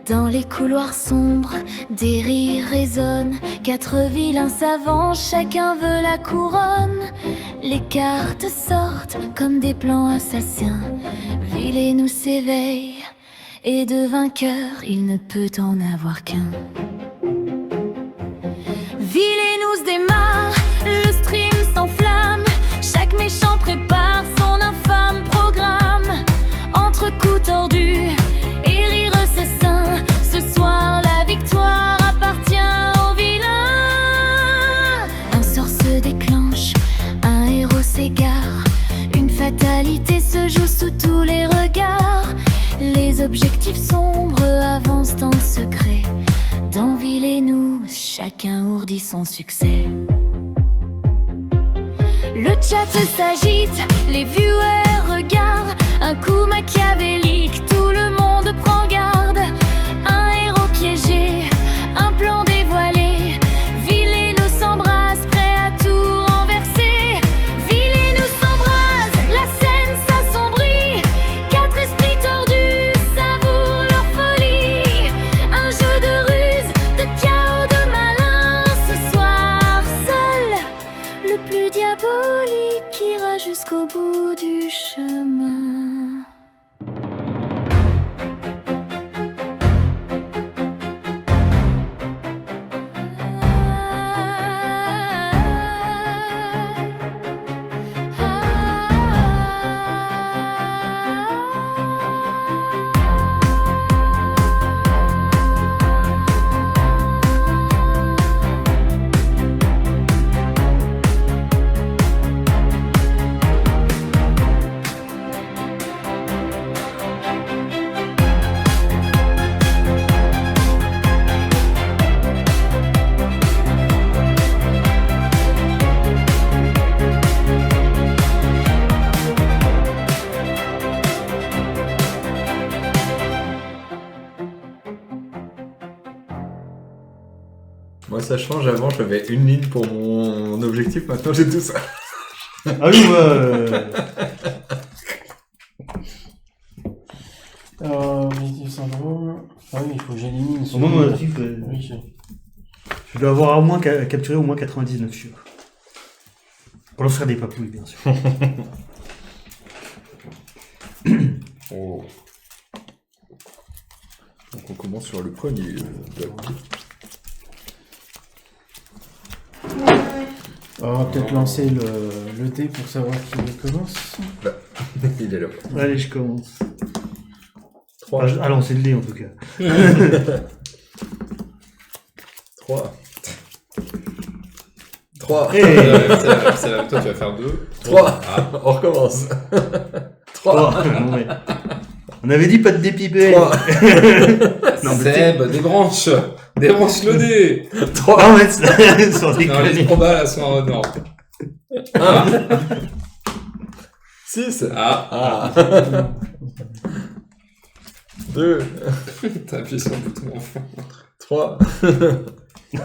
Dans les couloirs sombres, des rires résonnent. 4 vilains savants, chacun veut la couronne. Les cartes sortent comme des plans assassins. Vilénous s'éveille, et de vainqueur, il ne peut en avoir qu'un. Vilénous démarre, le stream s'enflamme. Chaque méchant prépare son infâme programme. Entre coups tordus et rires assassins, ce soir la victoire appartient aux vilains. Un sort se déclenche, un héros s'égare. Une fatalité se joue sous tous les regards. Les objectifs sombres avancent en secret. Dans Vilénous, chacun ourdit son succès. Le chat s'agite, les viewers regardent. Un coup machiavélique, tout le monde prend garde. Un héros piégé, un plan dévoilé. Vilénous s'embrase, prêt à tout renverser. Vilénous s'embrase, la scène s'assombrit. 4 esprits tordus savourent leur folie. Un jeu de ruse, de chaos, de malin. Ce soir, seul, le plus diabolique ira jusqu'au bout du chemin. Moi ça change, avant j'avais une ligne pour mon objectif, maintenant j'ai tout ça. Ah oui, moi... Objectif syndrome... Ah oui, il faut que j'élimine son... Moi, mon objectif, Oui, je dois avoir au moins capturé au moins 99 chiots. Pour leur faire des papouilles, bien sûr. Oh. Donc on commence sur le premier. On va peut-être lancer le dé pour savoir qui commence. Bah, il est là. Allez, je commence. 3. Ah non, c'est le dé en tout cas. 3. 3. Toi, tu vas faire 2. 3. Ah. On recommence. 3. Non, mais... On avait dit pas de dépipé. 3. Non, mais Seb, débranche le dé. 3. Non, mais c'est... sans Non, les déconner. probas, là, sont en ordre. 6. Ah, 2. t'as appuyé sur le bouton enfin. 3.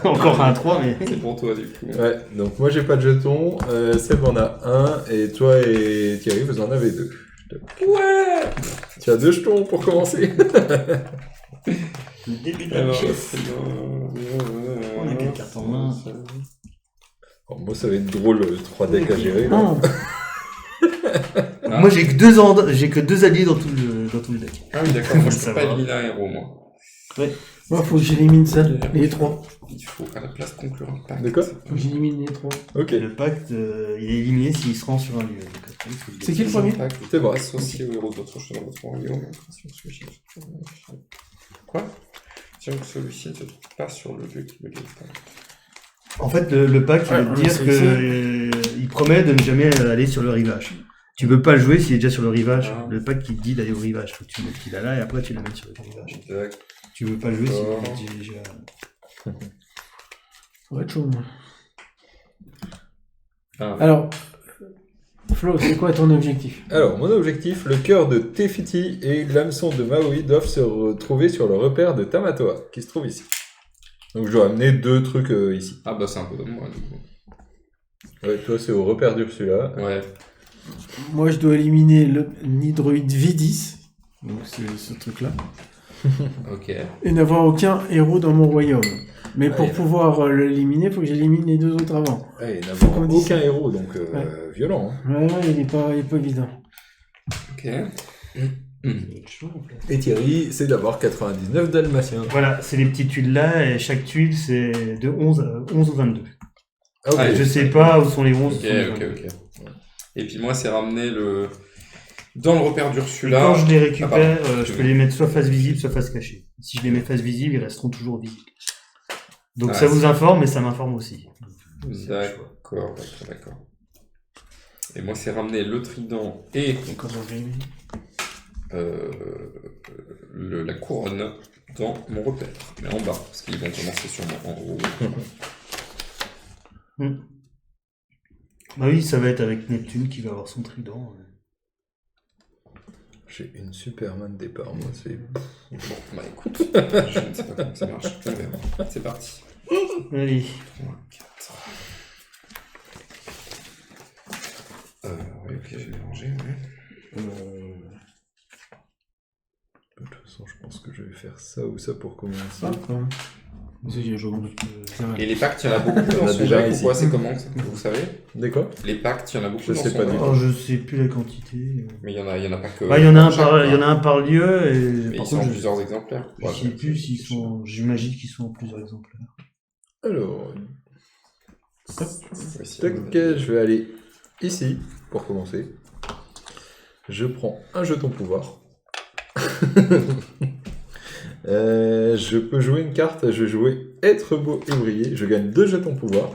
Encore un 3, mais... C'est pour toi, du coup. Ouais, donc moi j'ai pas de jetons, Seb en a un, et toi et Thierry vous en avez 2. Ouais. Tu as 2 jetons pour commencer. Le début de la Alors, pièce. On a quelle carte en main? Alors, moi ça va être drôle, 3 decks à gérer. là. Non. Ah. Moi j'ai que deux alliés dans tout le deck. Ah oui, d'accord, moi je Ça peux pas va. éliminer un héros, moi. Moi, faut que j'élimine ça, les 3. Il faut à la place conclure un pacte. De quoi Faut que j'élimine les 3. Ok, Le pacte, il est éliminé s'il se rend sur un lieu. Donc, après, il faut le C'est qui le gagner. premier? c'est bon. Associé au héros d'autre chose dans votre royaume. Quoi? Tiens que celui-ci ne se trouve pas sur le lieu qui le gagne pas. En fait, le pacte, il Ouais, veut dire c'est que il promet de ne jamais aller sur le rivage. Tu peux pas le jouer s'il est déjà sur le rivage. Ah. Le pacte qui te dit d'aller au rivage. Faut que tu mettes qu'il a là et après tu l'amènes sur le rivage. D'accord. Tu veux pas le jouer s'il Oh. est déjà... Ça va être chaud, moi. Ah. Alors, Flo, c'est quoi ton objectif? Alors, mon objectif, le cœur de Tefiti et l'hameçon de Maui doivent se retrouver sur le repère de Tamatoa, qui se trouve ici. Donc je dois amener 2 trucs ici. Ah bah c'est un peu de moi, du coup. Ouais, toi c'est au repère d'Ursula. Ouais. Moi, je dois éliminer le Nidroid V10. Donc, c'est ce truc-là. Ok. Et n'avoir aucun héros dans mon royaume. Mais pour Ouais. pouvoir l'éliminer, il faut que j'élimine les deux autres avant. Ouais, et n'avoir Comme dit aucun ça. héros, donc Ouais. violent. Hein. Ouais, il est pas évident. Ok. Et Thierry, c'est d'avoir 99 dalmatiens. Voilà, c'est les petites tuiles là, et chaque tuile c'est de 11 ou 22. Ah, ok. Ouais, Je sais pas où sont les 11 Ok, où sont les ok, 22. ok. Et puis moi, c'est ramener le... Dans le repère Et d'Ursula... quand je les récupère, pardon. je peux les mettre soit face visible, soit face cachée. Si je les mets face visible, ils resteront toujours visibles. Donc Ah, ça vous c'est- informe, mais ça m'informe aussi. D'accord. Et moi, c'est ramener le trident et la couronne dans mon repère. Mais en bas, parce qu'ils vont commencer sûrement en haut. Bah oui, ça va être avec Neptune qui va avoir son trident. J'ai une Superman de départ, moi, c'est... Bon, bah écoute, je ne sais pas comment ça marche. On verra. C'est parti. Allez. 3, 4. Oui, ok, j'ai mélangé, ouais. De toute façon, je pense que je vais faire ça ou ça pour commencer. Et les pactes, il y en a beaucoup On dans a ce déjà deck ou ici. quoi? C'est comment ça? Vous savez? Des quoi? Les pactes, il y en a beaucoup Je dans sais son pas deck. du tout. Alors je sais plus la quantité. Mais il y en a pas que... Bah, il y en a un chaque, par, quoi. il y en a un par lieu et Mais par ils sont en contre, plusieurs exemplaires. je sais plus s'ils sont, j'imagine qu'ils sont en plusieurs exemplaires. Alors, Voici. tac, je vais aller ici pour commencer. Je prends un jeton pouvoir. Je peux jouer une carte, je vais jouer être beau et briller. Je gagne 2 jetons pouvoir.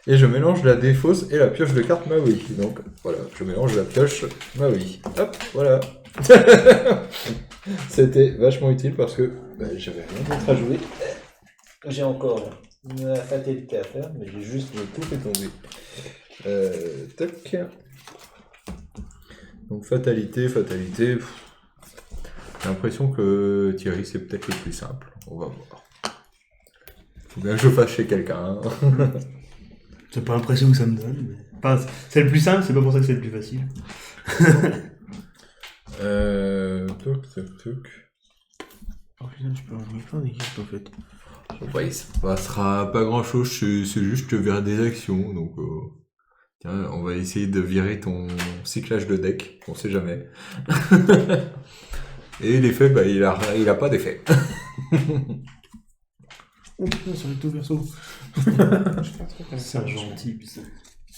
Et je mélange la défausse et la pioche de carte Maui. Donc voilà, je mélange la pioche Maui. Hop, voilà. C'était vachement utile parce que j'avais rien d'autre à jouer. J'ai encore la fatalité à faire, mais j'ai tout fait tomber. Tac. Donc fatalité. J'ai l'impression que Thierry c'est peut-être le plus simple. On va voir. Faut bien que je fasse chez quelqu'un. Hein. C'est pas l'impression que ça me donne. Mais... Enfin, c'est le plus simple, c'est pas pour ça que c'est le plus facile. Toc. Oh putain, tu peux en jouer plein des cartes en fait. Ouais, il se passera pas grand chose, c'est juste que je verrai des actions. Donc, tiens, on va essayer de virer ton cyclage de deck, on sait jamais. Et l'effet, il a pas d'effet. Oh putain, sur les tout verso. Je fais un truc comme C'est ça. un gentil, putain.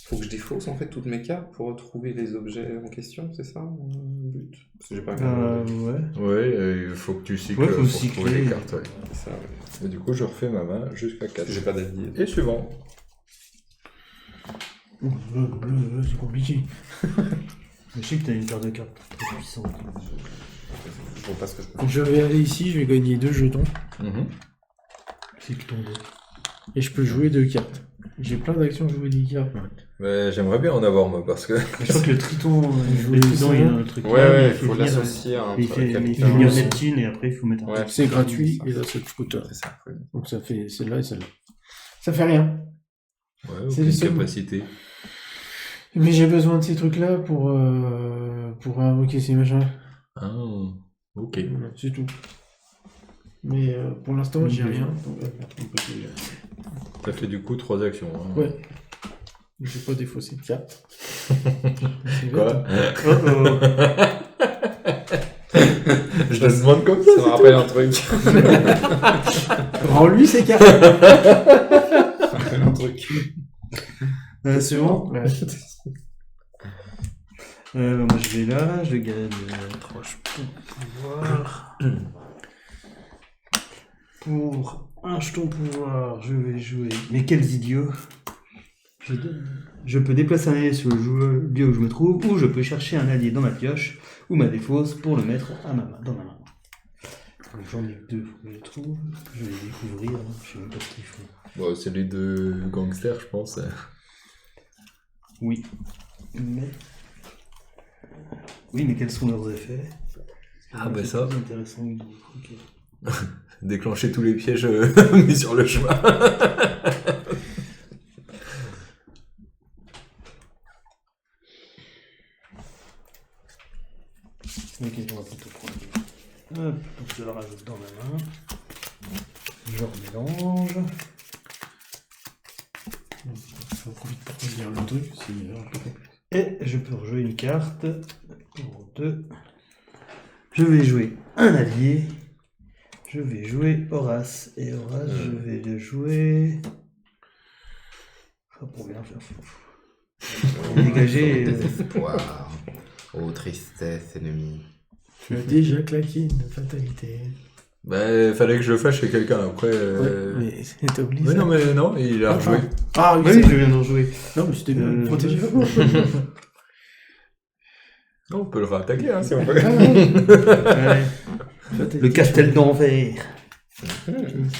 Faut que je défausse en fait toutes mes cartes pour retrouver les objets en question, c'est ça le but? Parce que j'ai pas regardé. Ouais. Ouais, il faut que tu cycles Ouais, faut pour cycler. trouver les cartes. Ouais. C'est ça, ouais. Et du coup, je refais ma main jusqu'à 4. Parce que j'ai pas d'avis. Et suivant. C'est compliqué. Je sais que t'as une paire de cartes très puissante. Je vois pas ce que je peux faire. Je vais aller ici, je vais gagner 2 jetons. C'est que ton deck. Et je peux jouer 2 cartes. J'ai plein d'actions à jouer des cartes. Mais j'aimerais bien en avoir, moi, parce que... Mais je crois que le triton, joue le tout trident, ça. il y a un truc. Ouais, il fait faut venir- l'associer à un Il fait quelqu'un. venir Neptune et après il faut mettre un. Ouais. C'est gratuit ça. et là ça te coûte. C'est ça, faut- Donc ça fait celle-là et celle-là. Ça fait rien. Ouais, C'est aucune les seuls. capacité. Mais j'ai besoin de ces trucs-là pour invoquer ces machins. Ah, ok. Voilà, c'est tout. Mais pour l'instant, j'ai rien. Donc, Ça fait du coup 3 actions. Hein. ouais. J'ai pas défaussé de carte. Quoi Oh, Je te demande comme ça. Ça me rappelle un truc. Rends-lui ses cartes. Ça me rappelle un truc. C'est bon. Ouais. moi je vais là, je gagne 3 jetons pouvoir. Pour un jeton pouvoir, je vais jouer. Mais quels idiots! Je peux déplacer un allié sur le lieu où je me trouve, ou je peux chercher un allié dans ma pioche ou ma défausse pour le mettre à ma main, dans ma main. J'en ai 2, faut que je les trouve. Je vais les découvrir, hein. Je sais même pas ce qu'ils font. Bon, c'est les 2 gangsters, je pense. Oui. Mais quels sont leurs effets? Ah, bah ça. C'est intéressant. Ok. Déclencher tous les pièges mis sur le chemin. Ok, on va plutôt prendre. Hop, donc je le rajoute dans ma main. Je remélange. J'en profite pour dire le truc. Et je peux rejouer une carte. Pour 2. Je vais jouer un allié. Je vais jouer Horace. Et Horace, je vais le jouer. Pour bien faire. Dégager. Désespoir. Oh, tristesse, ennemi. Tu as déjà claqué une fatalité. Bah, fallait que je le fasse chez quelqu'un après. Ouais, mais c'est obligé. Mais non, il a rejoué. Ah Oui, je viens d'en jouer. Non, mais c'était bien protégé. Non, on peut le réattaquer, hein, si on veut. Ouais. Le Castel d'Envers.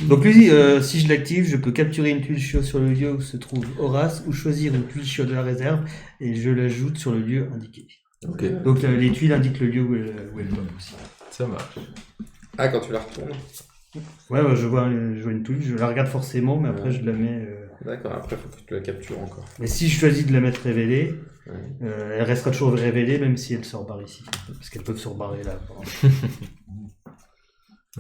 Donc lui, si je l'active, je peux capturer une tuile chio sur le lieu où se trouve Horace ou choisir une tuile chio de la réserve et je l'ajoute sur le lieu indiqué. Ok, Donc les tuiles indiquent le lieu où elle tombe aussi. ça marche. Ah, quand tu la retournes. Ouais, je vois une tuile, je la regarde forcément, mais après je la mets... D'accord, après, il faut que tu la captures encore. Mais si je choisis de la mettre révélée, Ouais. elle restera toujours révélée même si elle se rebarre ici. Parce qu'elles peuvent se rebarrer là.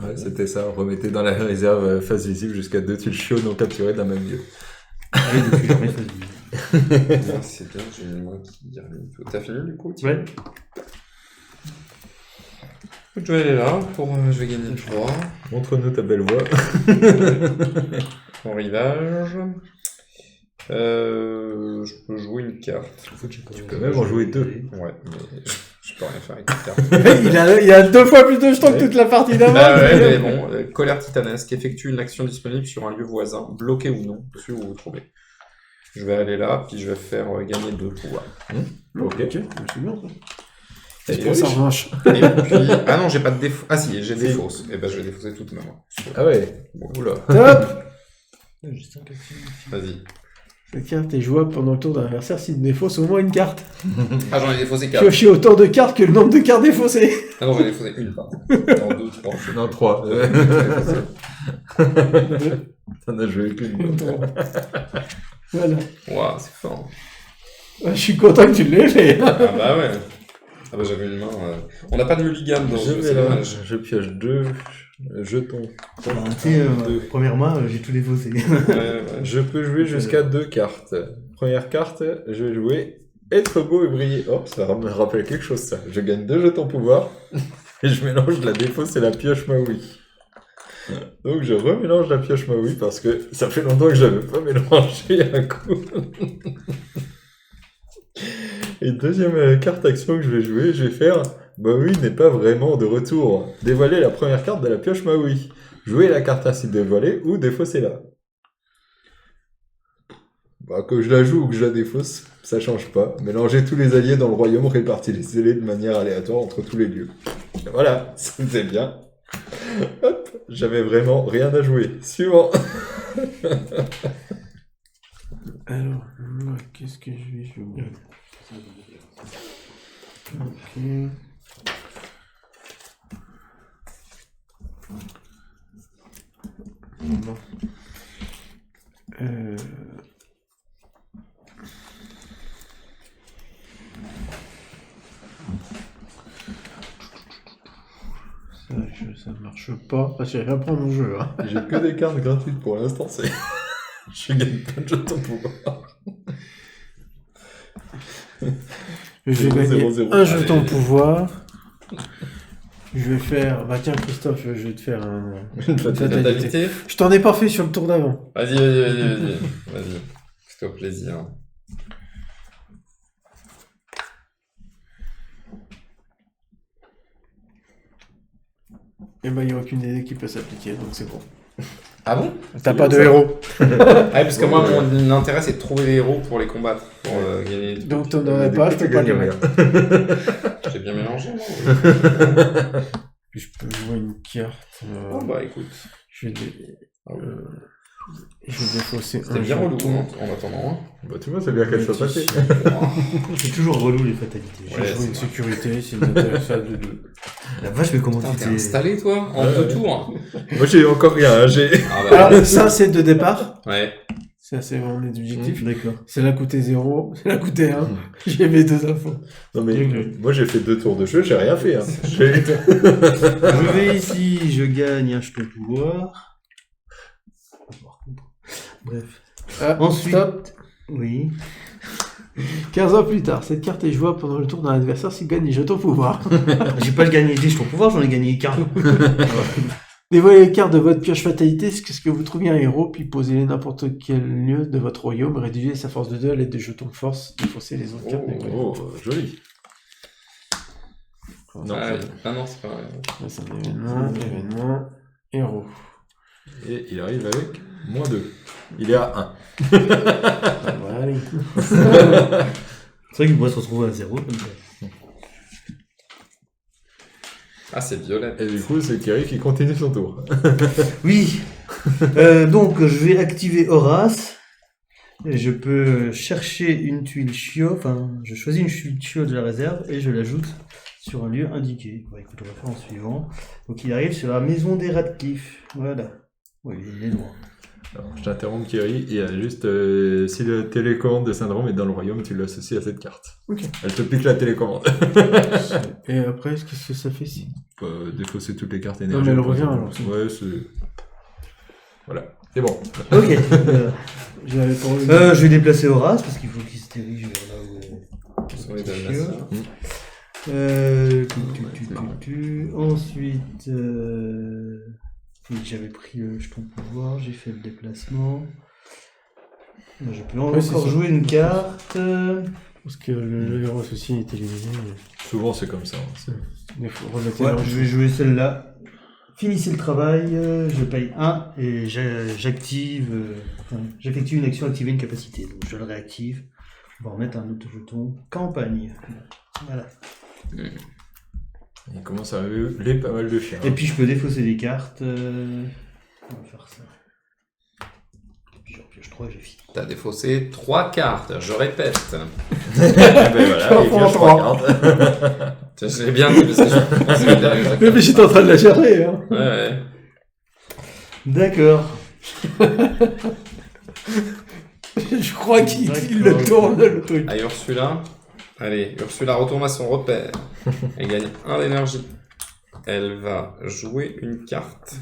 Ouais, c'était ça. Remettez dans la réserve face visible jusqu'à 2 tuiles chiots non capturées d'un même lieu. Oui, depuis jamais choisi. Ah, c'est bien, j'ai une main qui y arrive. T'as fini du coup? Ouais. Je vais aller là pour. Je vais gagner 3. Montre-nous ta belle voix. En rivage. Je peux jouer une carte. Tu peux même en jouer 2. Ouais, mais je peux rien faire avec une carte. il a 2 fois plus de jetons que toute la partie d'avant. Ah ouais, mais bon, colère titanesque, effectue une action disponible sur un lieu voisin, bloqué ou non, dessus où vous vous trouvez. Je vais aller là, puis je vais faire gagner 2 pouvoirs. Ok. C'est bien ça. Et C'est pour ça, en revanche. puis... Ah non, j'ai pas de défaut. Ah si, j'ai des fausses. Et ben je vais défausser toute ma main. Ah ouais. Bon. Oula. Top. Vas-y. Cette carte est jouable pendant le tour d'un adversaire s'il défausse au moins une carte. Ah, j'en ai défaussé 4. Piocher autant de cartes que le nombre de cartes défaussées. Ah non, j'en ai défaussé une, pardon. Non, 2, 3. Non, 3. T'en as joué qu'une. Voilà. Waouh, c'est fort. Je suis content que tu l'aies fait. Ah bah ouais. Ah bah j'avais une main... On n'a pas de mulligan dans ce jeu, c'est dommage. Je pioche 2 jetons. Premièrement, j'ai tout défaussé. Ouais. Je peux jouer jusqu'à 2 cartes. Première carte, je vais jouer Être beau et briller. Oh, ça me rappelle quelque chose ça. Je gagne 2 jetons pouvoir et je mélange la défausse et la pioche Maui. Donc je remélange la pioche Maui parce que ça fait longtemps que je n'avais pas mélangé un coup. Et deuxième carte action que je vais faire, Maui n'est pas vraiment de retour. Dévoiler la première carte de la pioche Maui. Jouer la carte ainsi dévoilée ou défaussez-la. Bah, que je la joue ou que je la défausse, ça change pas. Mélanger tous les alliés dans le royaume, répartis les scellés de manière aléatoire entre tous les lieux. Voilà, c'était bien. Hop, j'avais vraiment rien à jouer. Suivant. Alors, moi, qu'est-ce que je vais jouer? Ok. Bon. Ça marche pas, parce que j'ai rien prendre mon jeu. Hein. J'ai que des cartes gratuites pour l'instant, c'est... Je gagne pas de jetons pouvoir. Je vais gagner 0-0. un jeton pouvoir. Je vais faire... Bah tiens Christophe, je vais te faire une fatalité. Je t'en ai pas fait sur le tour d'avant. Vas-y. Fais-toi plaisir. Et bah il n'y a aucune idée qui peut s'appliquer, donc c'est bon. Ah bon? T'as pas de héros. Ah, parce que moi, mon intérêt, c'est de trouver des héros pour les combattre, pour gagner. Donc t'en aurais pas, je peux pas les mettre. J'ai bien mélangé, moi. Puis je peux jouer une carte. Oh bah écoute. Je vais défausser C'était un bien relou jeton. en attendant. Bah tu vois, c'est bien qu'elle soit passée. C'est toujours relou les fatalités. Je Ouais, vais jouer c'est une vrai. sécurité, c'est intéressant de deux. La vache, mais comment Putain, tu t'es t'es... installé, toi? En 2 tours? Moi j'ai encore rien, hein, j'ai... Ah bah Alors ça c'est de départ. ouais. Ça, c'est vraiment mes objectifs. D'accord. Celle-là coûtait 0, celle-là coûtait 1. J'ai mes 2 infos. Non mais Ok. moi j'ai fait 2 tours de jeu, j'ai rien fait. Hein. Je vais ici, je gagne un jeton pouvoir. Bref. Ah, Ensuite... stop. Oui. 15 ans plus tard, cette carte est jouable pendant le tour d'un adversaire s'il gagne des jetons pouvoir. J'ai pas gagné des jetons pouvoir, j'en ai gagné 15. Dévoilez les cartes de votre pioche fatalité, c'est ce que vous trouviez un héros, puis posez-les n'importe quel lieu de votre royaume, réduisez sa force de 2 à l'aide de jetons de force, défaussez les autres cartes. Oh, joli. Non, Ah non, c'est pas vrai. Là, c'est un événement, héros. Et il arrive avec -2. Il est à 1. Ah, voilà, allez. C'est vrai qu'il pourrait se retrouver à 0 comme ça. Ah, c'est violette. Et du coup, c'est Kerry qui continue son tour. Oui. Donc, je vais activer Horace. Et je peux chercher une tuile chiot. Enfin, je choisis une tuile chiot de la réserve et je l'ajoute sur un lieu indiqué. Bon, écoute, on va faire en suivant. Donc, il arrive sur la maison des Radcliffe. Voilà. Oui, il est loin. Alors, je t'interromps, Kerry. Il y a juste si le télécommande de syndrome est dans le royaume, tu l'associes à cette carte. Ok. Elle te pique la télécommande. Et après, qu'est-ce que ça fait si Défausser toutes les cartes Non, énergie. mais elle revient alors. Ouais, c'est. Voilà. C'est bon. Ok. J'avais pas envie Je vais déplacer Horace parce qu'il faut qu'il se dirige vers là où Sur les petit Dalmatiens. chiot. Ensuite, oui, j'avais pris le jeton pouvoir, j'ai fait le déplacement. Je peux Ouais, c'est encore ça. jouer une carte. Parce que le héros aussi est éliminé. Souvent, c'est comme ça. Hein. Il faut remettre Ouais, les je vais jouer celle-là. Finissez le travail, je paye 1 et j'effectue une action, activer une capacité. Donc je le réactive. On va remettre un autre jeton. Campagne. Voilà. Il commence à arriver pas mal de chiens. Et puis je peux défausser des cartes. On va faire ça. Et puis j'en pioche 3 et j'ai fini. T'as défaussé 3 cartes, je répète. Ben voilà, il pioche 3 cartes. Tiens, je l'ai bien dit parce que je pensais que t'avais la Mais carte. j'étais en train de la chercher. Hein. Ouais, ouais. D'accord. Je crois qu'il D'accord. le tourne le truc. Ah, Ursula. Allez, Ursula retourne à son repère. Elle gagne 1 d'énergie. Elle va jouer une carte.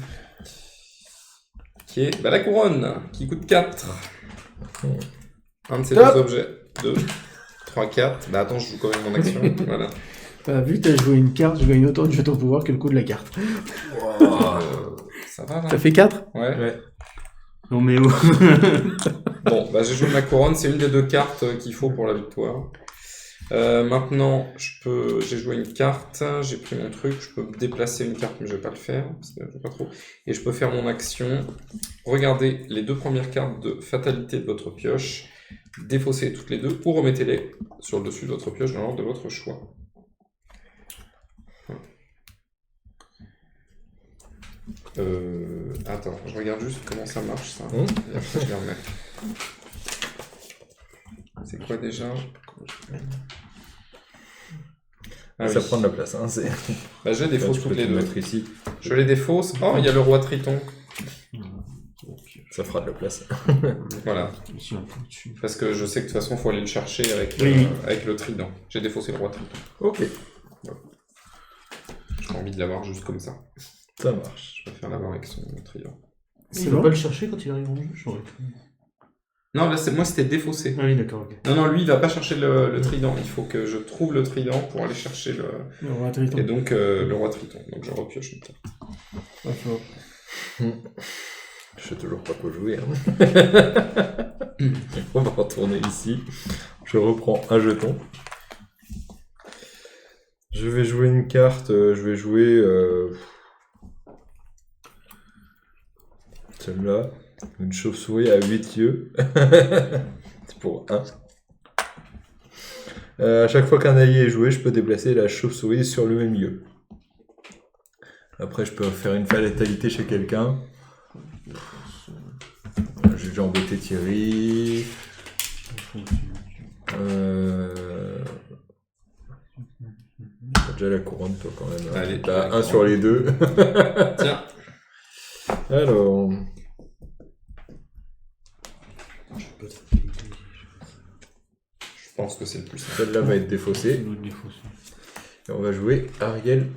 Qui est la couronne, qui coûte 4. Un de ces Top. deux objets. 2, 3, 4. Bah attends, je joue quand même mon action. Voilà. Vu que t'as joué une carte, je gagne autant de jetons pouvoir que le coût de la carte. Ça va là Ça fait 4 Ouais. Non mais oh. Bon, bah j'ai joué ma couronne, c'est une des 2 cartes qu'il faut pour la victoire. Maintenant, j'ai joué une carte, j'ai pris mon truc, je peux déplacer une carte, mais je vais pas le faire, parce que je vais pas trop. Et je peux faire mon action. Regardez les 2 premières cartes de fatalité de votre pioche, défaussez toutes les 2 ou remettez-les sur le dessus de votre pioche dans l'ordre de votre choix. Attends, je regarde juste comment ça marche ça. Et après je les remets. C'est quoi déjà? Ah Ça oui. prend de la place. Hein, c'est... Bah, je les défausse Tu peux toutes te les 2. mettre ici. Je les défausse. Oh, il y a le roi Triton. Ça fera de la place. Voilà. Parce que je sais que de toute façon, il faut aller le chercher avec, Oui. avec le trident. J'ai défaussé le roi Triton. Ok, J'ai pas envie de l'avoir juste comme ça. ça marche. Je préfère l'avoir avec son trident. Il va pas le chercher quand il arrive en jeu, j'aurais cru. Non, là, moi, c'était défaussé. Ah oui, d'accord, ok. Non, lui, il va pas chercher le trident. Il faut que je trouve le trident pour aller chercher le... Le roi Triton. Et donc, le roi Triton. Donc, je repioche une carte. Je sais toujours pas quoi jouer. Hein. On va retourner ici. Je reprends un jeton. Je vais jouer une carte. Je vais jouer celle-là. Une chauve-souris à 8 yeux. C'est pour 1. À chaque fois qu'un allié est joué, je peux déplacer la chauve-souris sur le même lieu. Après, je peux faire une fatalité chez quelqu'un. J'ai déjà embêté Thierry. T'as déjà la couronne, toi, quand même. Allez, T'as la un sur les 2. Tiens, Alors, je pense que c'est le plus simple. Celle-là va être défaussée. L'autre défaut, Et on va jouer Ariel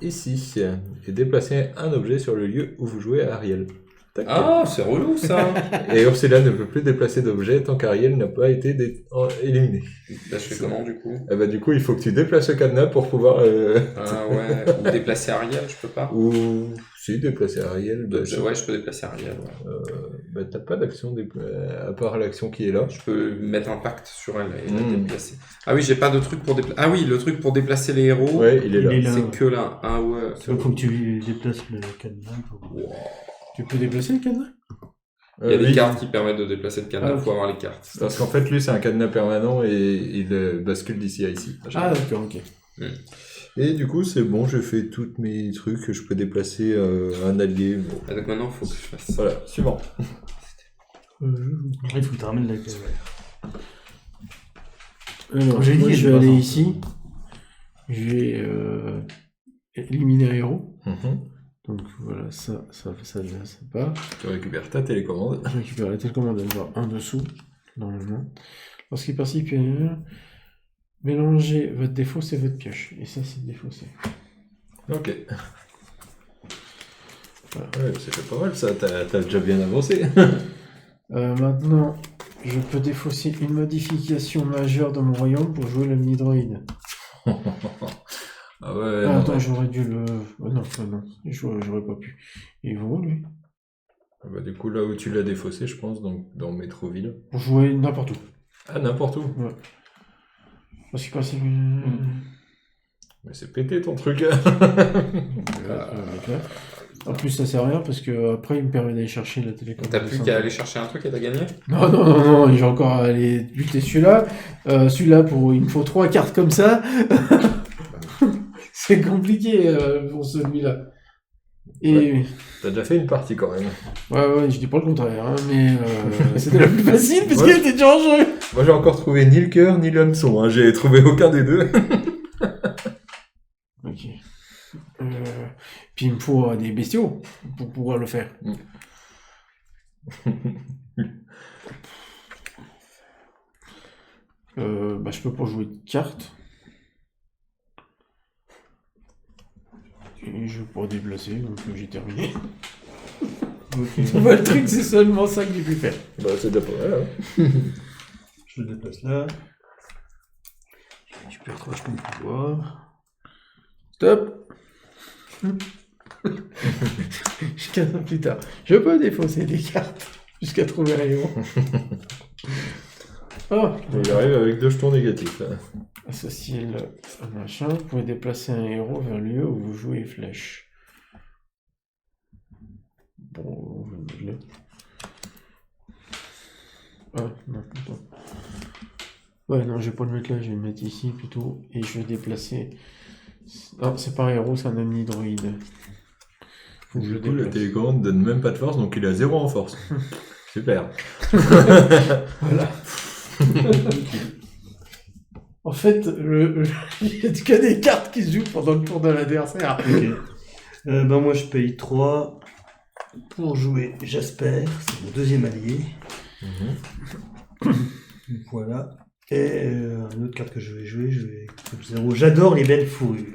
ici. Et déplacer un objet sur le lieu où vous jouez Ariel. Tac. Ah, c'est relou ça. Et Ursula ne peut plus déplacer d'objet tant qu'Ariel n'a pas été éliminé. Là, je fais comment du coup? Et bah, du coup, il faut que tu déplaces le cadenas pour pouvoir... Ah ouais, ou déplacer Ariel, je peux pas. Ou si, déplacer Ariel. Bah, Ouais, je peux déplacer Ariel. Ouais. bah, t'as pas d'action à part l'action qui est là. Je peux mettre un pacte sur elle et la déplacer. Ah oui, j'ai pas de truc pour déplacer. Ah oui, le truc pour déplacer les héros, Ouais, il est là. Il est là. c'est ouais. que là. Ah ouais. Il faut que tu déplaces le cadenas. Wow. Tu peux déplacer le cadenas? Il y a des oui. cartes qui permettent de déplacer le cadenas, Ah, faut avoir les cartes. Parce qu'en fait, lui, c'est un cadenas permanent et il bascule d'ici à ici. Ah, d'accord, ok. Et du coup, c'est bon, j'ai fait tous mes trucs. Je peux déplacer un allié. Bon. Et donc maintenant, il faut que je fasse. Voilà, suivant. Il faut que tu ramènes la case. Alors, J'ai dit, moi, je je vais vais aller pas ici. Je vais éliminer un héros. Donc voilà, ça part. Tu récupères ta télécommande. Je récupère la télécommande, elle va en dessous, normalement. Lorsqu'il participe, mélangez votre défausse et votre pioche. Et ça, c'est défaussé. Ok. Voilà. Ouais, c'était pas mal ça, t'as déjà bien avancé. Maintenant, je peux défausser une modification majeure de mon royaume pour jouer le mini-droïde. Ah ouais, Ah, non, attends, ouais. j'aurais dû le... non, j'aurais pas pu. Il est où, lui? Ah bah, du coup, là où tu l'as défaussé, je pense, donc dans Métroville. Pour jouer n'importe où. Ah, n'importe où. Ouais. Parce qu'il passe... Mais c'est pété ton truc. En plus, ça sert à rien parce que après il me permet d'aller chercher la télécommande. T'as plus qu'à aller chercher un truc et t'as gagné? Non, j'ai encore à aller buter celui-là. Celui-là, il me faut 3 cartes comme ça. C'est compliqué pour celui-là. Et T'as déjà fait une partie quand même. ouais, je dis pas le contraire, hein, mais c'était la plus facile parce Ouais. qu'elle était déjà en jeu. Moi, j'ai encore trouvé ni le cœur ni l'hameçon. Hein. J'ai trouvé aucun des deux. Ok. Puis il me faut des bestiaux pour pouvoir le faire. Je peux pas jouer de cartes. Et je peux déplacer, donc j'ai terminé. Le truc, c'est seulement ça que j'ai pu faire. Bah, c'est déjà pas mal. Hein. Je le déplace là. Je récupère 3 jetons de pouvoir. Stop. Jusqu'à ça plus tard. Je peux défausser des cartes jusqu'à trouver un héros. Oh, Il arrive avec 2 jetons négatifs. Là. associer le machin. Vous pouvez déplacer un héros vers le lieu où vous jouez flèche. Bon, on va le mettre là. Ah, non, attends. Ouais, non, je vais pas le mettre là, je vais le mettre ici plutôt. Et je vais déplacer. Ah, c'est pas un héros, c'est un omnidroïde. Faut que je Du le coup, la déplace. télécommande donne même pas de force, donc il a 0 en force. Super. Voilà. En fait, il y a que des cartes qui se jouent pendant le tour de l'adversaire. Ok. Moi je paye 3 pour jouer Jasper, c'est mon deuxième allié. Voilà. Et une autre carte que je vais jouer, je vais comme 0. J'adore les belles fourrures.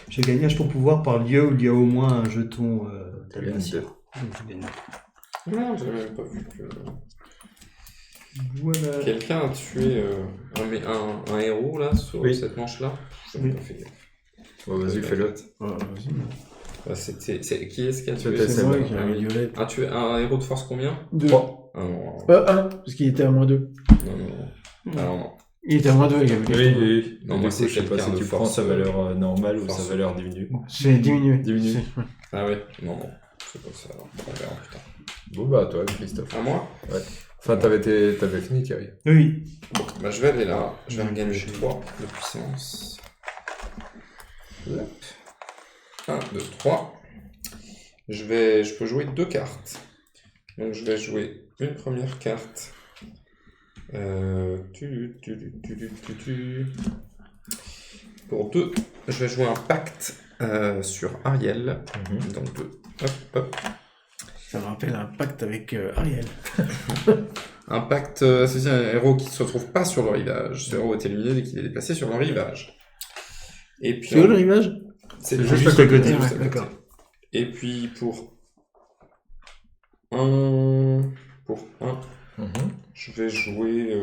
Je gagne un jeton pouvoir par lieu où il y a au moins un jeton d'Almacia. Donc je gagne. Non, j'avais même pas vu que. Voilà. Quelqu'un a tué un héros là sur Oui. cette manche-là. J'ai Oui. pas fait gaffe. Bon, vas-y, fais-le. Vas-y. Bah, qui est-ce qui a tué? C'était C'est moi Seb. qui ai un violet. A tué un héros de force combien? 2. 3. Ah non, 1, parce qu'il était à moins 2. non. Ah non. Il était à moins 2, il y avait Oui, oui. Non, Du moi, coup, c'est je sais pas quelqu'un si de tu prends force, sa valeur normale ou force. sa valeur diminue. J'ai diminué. Diminué. C'est- ouais. Ah ouais, non. C'est pas ça alors. On verra plus tard. Bon, bah, toi, Christophe. À moi? Enfin, t'avais fini, Thierry. Oui. Bah, je vais aller là. Je vais regagner 3 de puissance. Hop. 1, 2, 3. Je peux jouer 2 cartes. Donc je vais jouer une première carte. Pour 2, je vais jouer un pacte sur Ariel. Donc 2. Hop, hop. Ça me rappelle un pacte avec Ariel. Un pacte, c'est un héros qui ne se retrouve pas sur le rivage. Ce héros est éliminé dès qu'il est déplacé sur le rivage. Et puis, C'est où le rivage? c'est juste à côté. juste à Ouais, côté. d'accord. Et puis pour un, je vais jouer.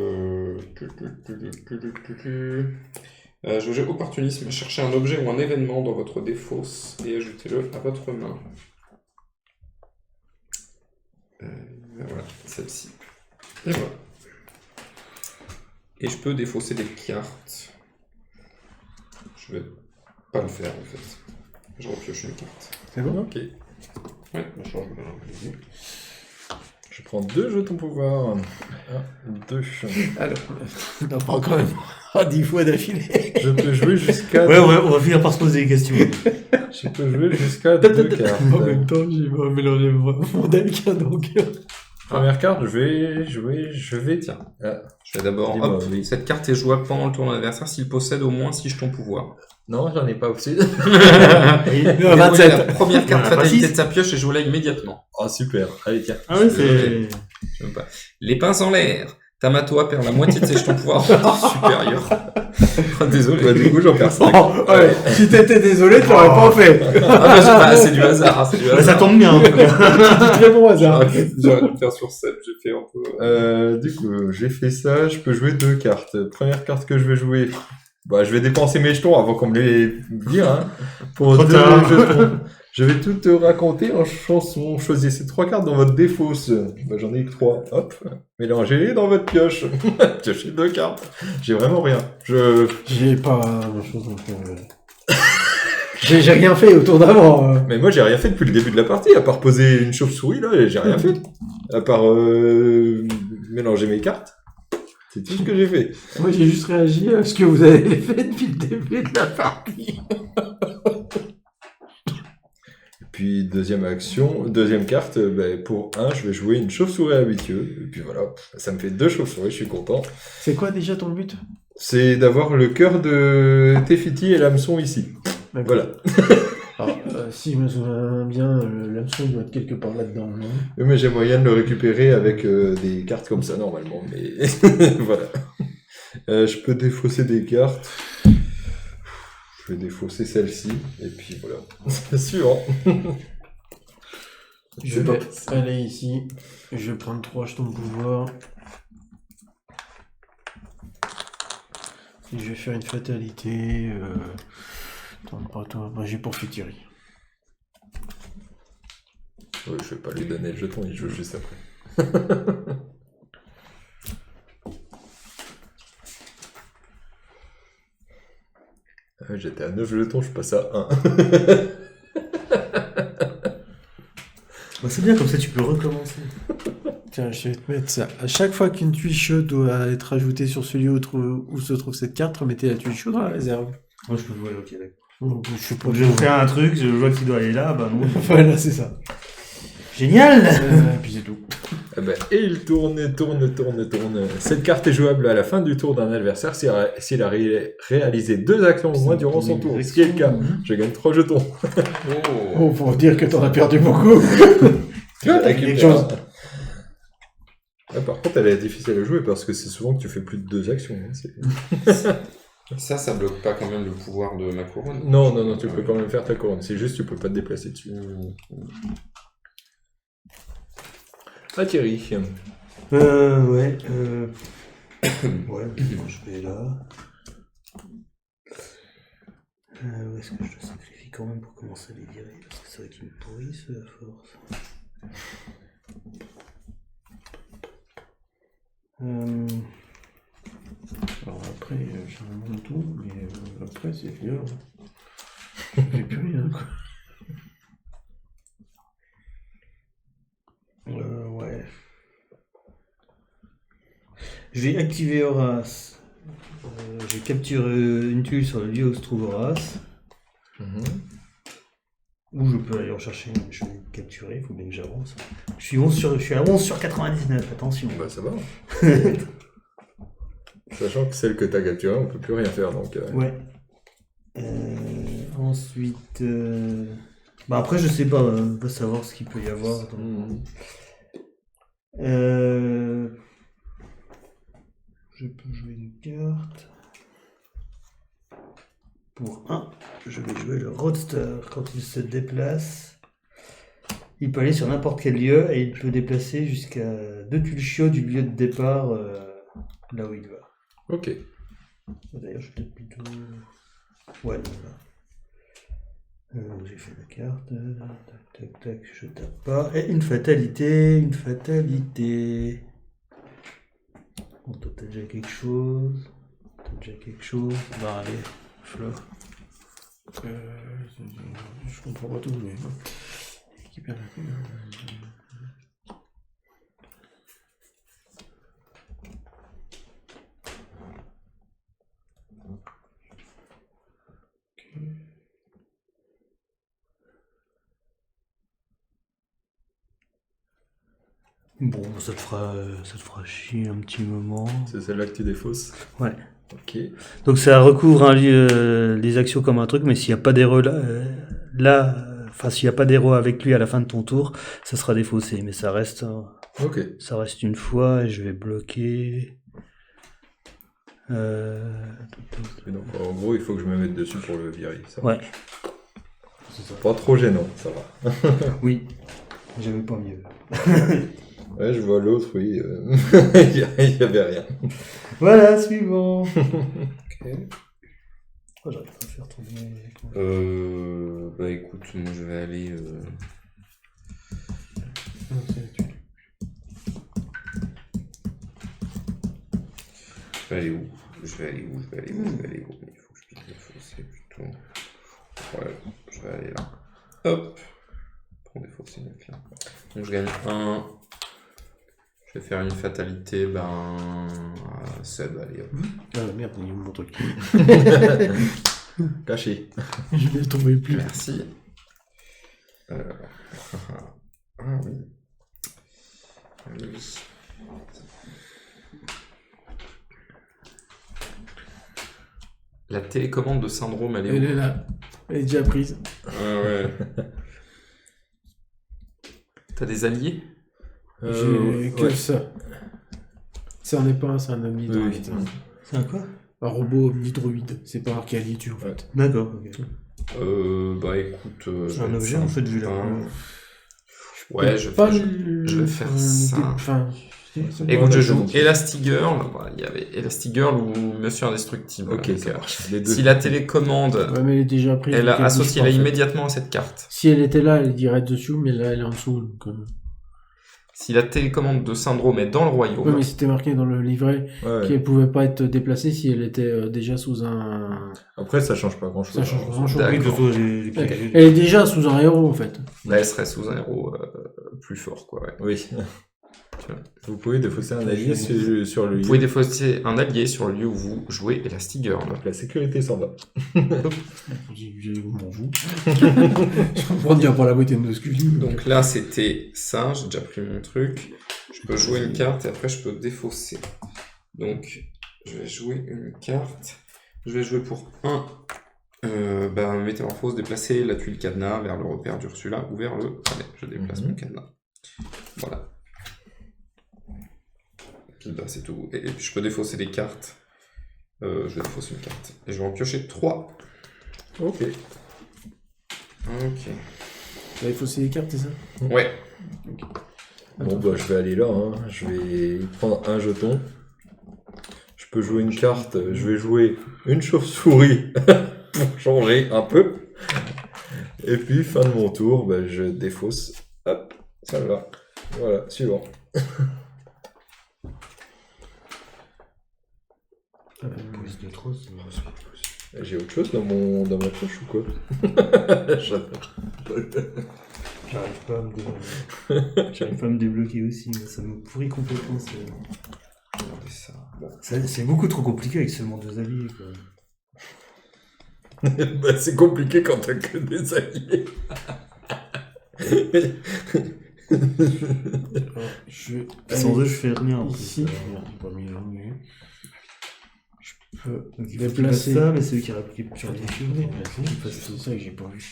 Je vais jouer opportunisme. Cherchez un objet ou un événement dans votre défausse et ajoutez-le à votre main. Voilà, celle-ci. Et voilà. Et je peux défausser des cartes. Je vais pas le faire en fait. Je repioche une carte. C'est bon. Ok. Ouais. Je prends 2 jetons pouvoir. 1, 2. Alors, on en prend quand même 10 fois d'affilée. Je peux jouer jusqu'à. Ouais, on va finir par se poser des questions. Je peux jouer jusqu'à 2 cartes. En même temps, j'ai mélangé mon deck, donc... Première carte, je vais. Tiens. Ah, Je vais d'abord. Dis-moi, Hop, oui. cette carte est jouable pendant le tour de l'adversaire s'il possède au moins 6 jetons pouvoir. non, j'en ai pas aussi. Détruisez 27. la première carte Voilà, pas fatalité six. de sa pioche et jouez-la immédiatement. Oh, super. Allez, tiens. Ah ouais, c'est... Je sais pas. Les pinces en l'air. Tamatoa perd la moitié de ses jetons pouvoir supérieurs. Désolé. Bah, du coup, j'en perds 5. Oh, ouais. Si t'étais désolé, tu l'aurais pas fait. C'est du hasard. C'est du Bah, hasard. ça tombe bien, en tout cas. C'est très bon hasard. J'aurais pu le faire sur 7. J'ai fait un peu. Du coup, j'ai fait ça. Je peux jouer 2 cartes. Première carte que je vais jouer. Bah, je vais dépenser mes jetons avant qu'on me les dise. Hein, pour Trop 2 tard. jetons. Je vais tout te raconter en chanson. Choisissez 3 cartes dans votre défausse. Bah, j'en ai que 3. Hop. Mélangez-les dans votre pioche. Piochez 2 cartes. J'ai vraiment rien. J'ai pas grand-chose, donc... J'ai rien fait autour d'avant. Mais moi, j'ai rien fait depuis le début de la partie, à part poser une chauve-souris, là, j'ai rien fait. À part mélanger mes cartes. C'est tout ce que j'ai fait. Moi, j'ai juste réagi à ce que vous avez fait depuis le début de la partie. Puis, deuxième carte, pour 1, je vais jouer une chauve-souris habituelle. Et puis voilà, ça me fait 2 chauves-souris, je suis content. C'est quoi déjà ton but? C'est d'avoir le cœur de Tefiti et l'hameçon ici. Voilà. Alors, si je me souviens bien, l'hameçon doit être quelque part là-dedans, non? Mais j'ai moyen de le récupérer avec des cartes comme ça, normalement. Mais voilà. Je peux défausser des cartes. Je vais défausser celle-ci. Et puis voilà. Suivant. Je vais aller ici. Je vais prendre 3 jetons de pouvoir. Et je vais faire une fatalité. Attends, pas toi. Moi, j'ai pour Futiri. Ouais, je vais pas lui donner le jeton, il joue juste après. J'étais à 9 jetons, je passe à 1. Bah, c'est bien, comme ça tu peux recommencer. Tiens, je vais te mettre ça. À chaque fois qu'une tuile chaude doit être ajoutée sur celui où se trouve cette carte, remettez la tuile chaude dans la réserve. Moi je peux jouer, ok, d'accord. Je sais pas. Donc je vais faire un truc, je vois qu'il doit aller là, bah non. Voilà, c'est ça. Génial. Et puis c'est tout. Et il tourne. Cette carte est jouable à la fin du tour d'un adversaire s'il a réalisé 2 actions au moins durant son tour. Ce qui est le cas. Je gagne 3 jetons. Oh, pour dire que t'en as perdu beaucoup. Tu vois, quelque chose. Par contre, elle est difficile à jouer parce que c'est souvent que tu fais plus de 2 actions. Hein, Ça bloque pas quand même le pouvoir de ma couronne. Non, tu peux quand même faire ta couronne. C'est juste tu peux pas te déplacer dessus. Ah Thierry. Ouais. Ouais, je vais là. Où est-ce que je le sacrifie quand même pour commencer à les virer? Parce que c'est vrai qu'ils me pourrissent à force. Alors après, j'ai un bon tout, mais après c'est vieux. J'ai plus rien, quoi. Ouais. Je vais activer Horace. Je capture une tuile sur le lieu où se trouve Horace. Ou je peux aller en chercher une, je vais le capturer, il faut bien que j'avance. Je suis à 11 sur 99, attention. Bah ça va. Sachant que celle que t'as capturée, on peut plus rien faire donc. Ouais. Ensuite, Bah après, je sais pas, on va savoir ce qu'il peut y avoir. Mhm. Je peux jouer une carte. Pour 1, je vais jouer le Roadster. Quand il se déplace, il peut aller sur n'importe quel lieu et il peut déplacer jusqu'à 2 tuiles chiots du lieu de départ là où il va. Ok. D'ailleurs, je vais peut-être plutôt. Ouais, non, là. J'ai fait la carte. Tac, tac, tac, je tape pas. Et une fatalité, une fatalité. Bon, toi, t'as déjà quelque chose. Bah, allez, Flo. Je comprends pas tout, mais. Équipe Bon, ça te fera chier un petit moment. C'est celle-là que tu défausses. Ouais. Ok. Donc ça recouvre les actions comme un truc, mais s'il n'y a pas d'héros s'il n'y a pas d'héros avec lui à la fin de ton tour, ça sera défaussé. Mais ça reste Ok. une fois et je vais bloquer. Et donc, en gros, il faut que je me mette dessus pour le virer. Ça va. Ouais. C'est pas trop gênant, ça va. Oui. J'avais pas mieux. Ouais, je vois l'autre, oui. Il y avait rien. Voilà, suivant. Ok. Oh, j'arrive pas à faire tourner. Bah écoute, moi je vais aller. Je vais aller où? Il faut que je puisse défausser plutôt. Ouais, je vais aller là. Hop. Pour défausser donc là. Donc je gagne 1. Je vais faire une fatalité, Seb, allez hop. Ah merde, il est où mon truc? Caché. Je vais tomber plus. Merci. Ah oui. Oui. La télécommande de Syndrome, elle est Elle où? est là. Elle est déjà prise. Ah ouais. T'as des alliés? J'ai que ouais. ça. Ça n'en est pas un, c'est un omnidroïde. Oui. C'est un quoi? Un robot omnidroïde. C'est pas marqué allié dessus en fait. D'accord, ok. Bah écoute. C'est un objet en fait, vu la couleur. Ouais, je vais faire ça. Enfin, Écoute, je joue Elastigirl. Voilà, il y avait Elastigirl ou Monsieur Indestructible. Ok, Donc, ça marche. Les deux. si la télécommande, ouais, mais elle est déjà prise. elle donc bouge associe pas, là en fait. immédiatement à cette carte. Si elle était là, elle dirait dessous, mais là, elle est en dessous. Donc, Si la télécommande de Syndrome est dans le royaume, ouais, mais c'était marqué dans le livret Ouais. qu'elle pouvait pas être déplacée si elle était déjà sous un. Après, ça change pas grand-chose. Ça change pas grand-chose. D'accord. Oui, de toute façon, Elle est déjà sous un héros en fait. là, elle serait sous un héros plus fort, quoi. Ouais. Oui. Vous pouvez défausser un allié sur le Vous pouvez défausser un allié sur le lieu où vous jouez Elastigirl. Donc la sécurité s'en va. Je m'en fous. Je comprends déjà pas la beauté de Scully. Donc là, c'était ça. J'ai déjà pris mon truc. Je peux jouer une carte et après, je peux défausser. Donc, je vais jouer une carte. Je vais jouer pour 1. Métamorphose, déplacer la tuile cadenas vers le repère d'Ursula ou vers le... Allez, je déplace mon cadenas. Voilà. Puis bah, c'est tout. Et puis je peux défausser des cartes. Je vais défausser une carte. Et je vais en piocher 3. Ok. Ok. Là, il faut essayer les cartes, c'est ça? Ouais. Bon, bah, je vais aller là. Hein. Je vais prendre un jeton. Je peux jouer une carte. Je vais jouer une chauve-souris pour changer un peu. Et puis, fin de mon tour, bah, je défausse. Hop, ça va. Voilà, suivant. Plus de trop, J'ai autre chose dans ma poche ou quoi? J'adore. J'arrive pas à me débloquer aussi, mais ça me pourrit complètement. Regardez ça. Bon. C'est beaucoup trop compliqué avec seulement 2 alliés. Quoi. Bah, c'est compliqué quand t'as que des alliés. Sans eux, je fais rien. En Ici. plus, Merde, j'ai pas mis l'anglais. Je peux Donc, il faut déplacer. ça, mais c'est eux qui appliquent sur les figurines. C'est ça que j'ai pas vu.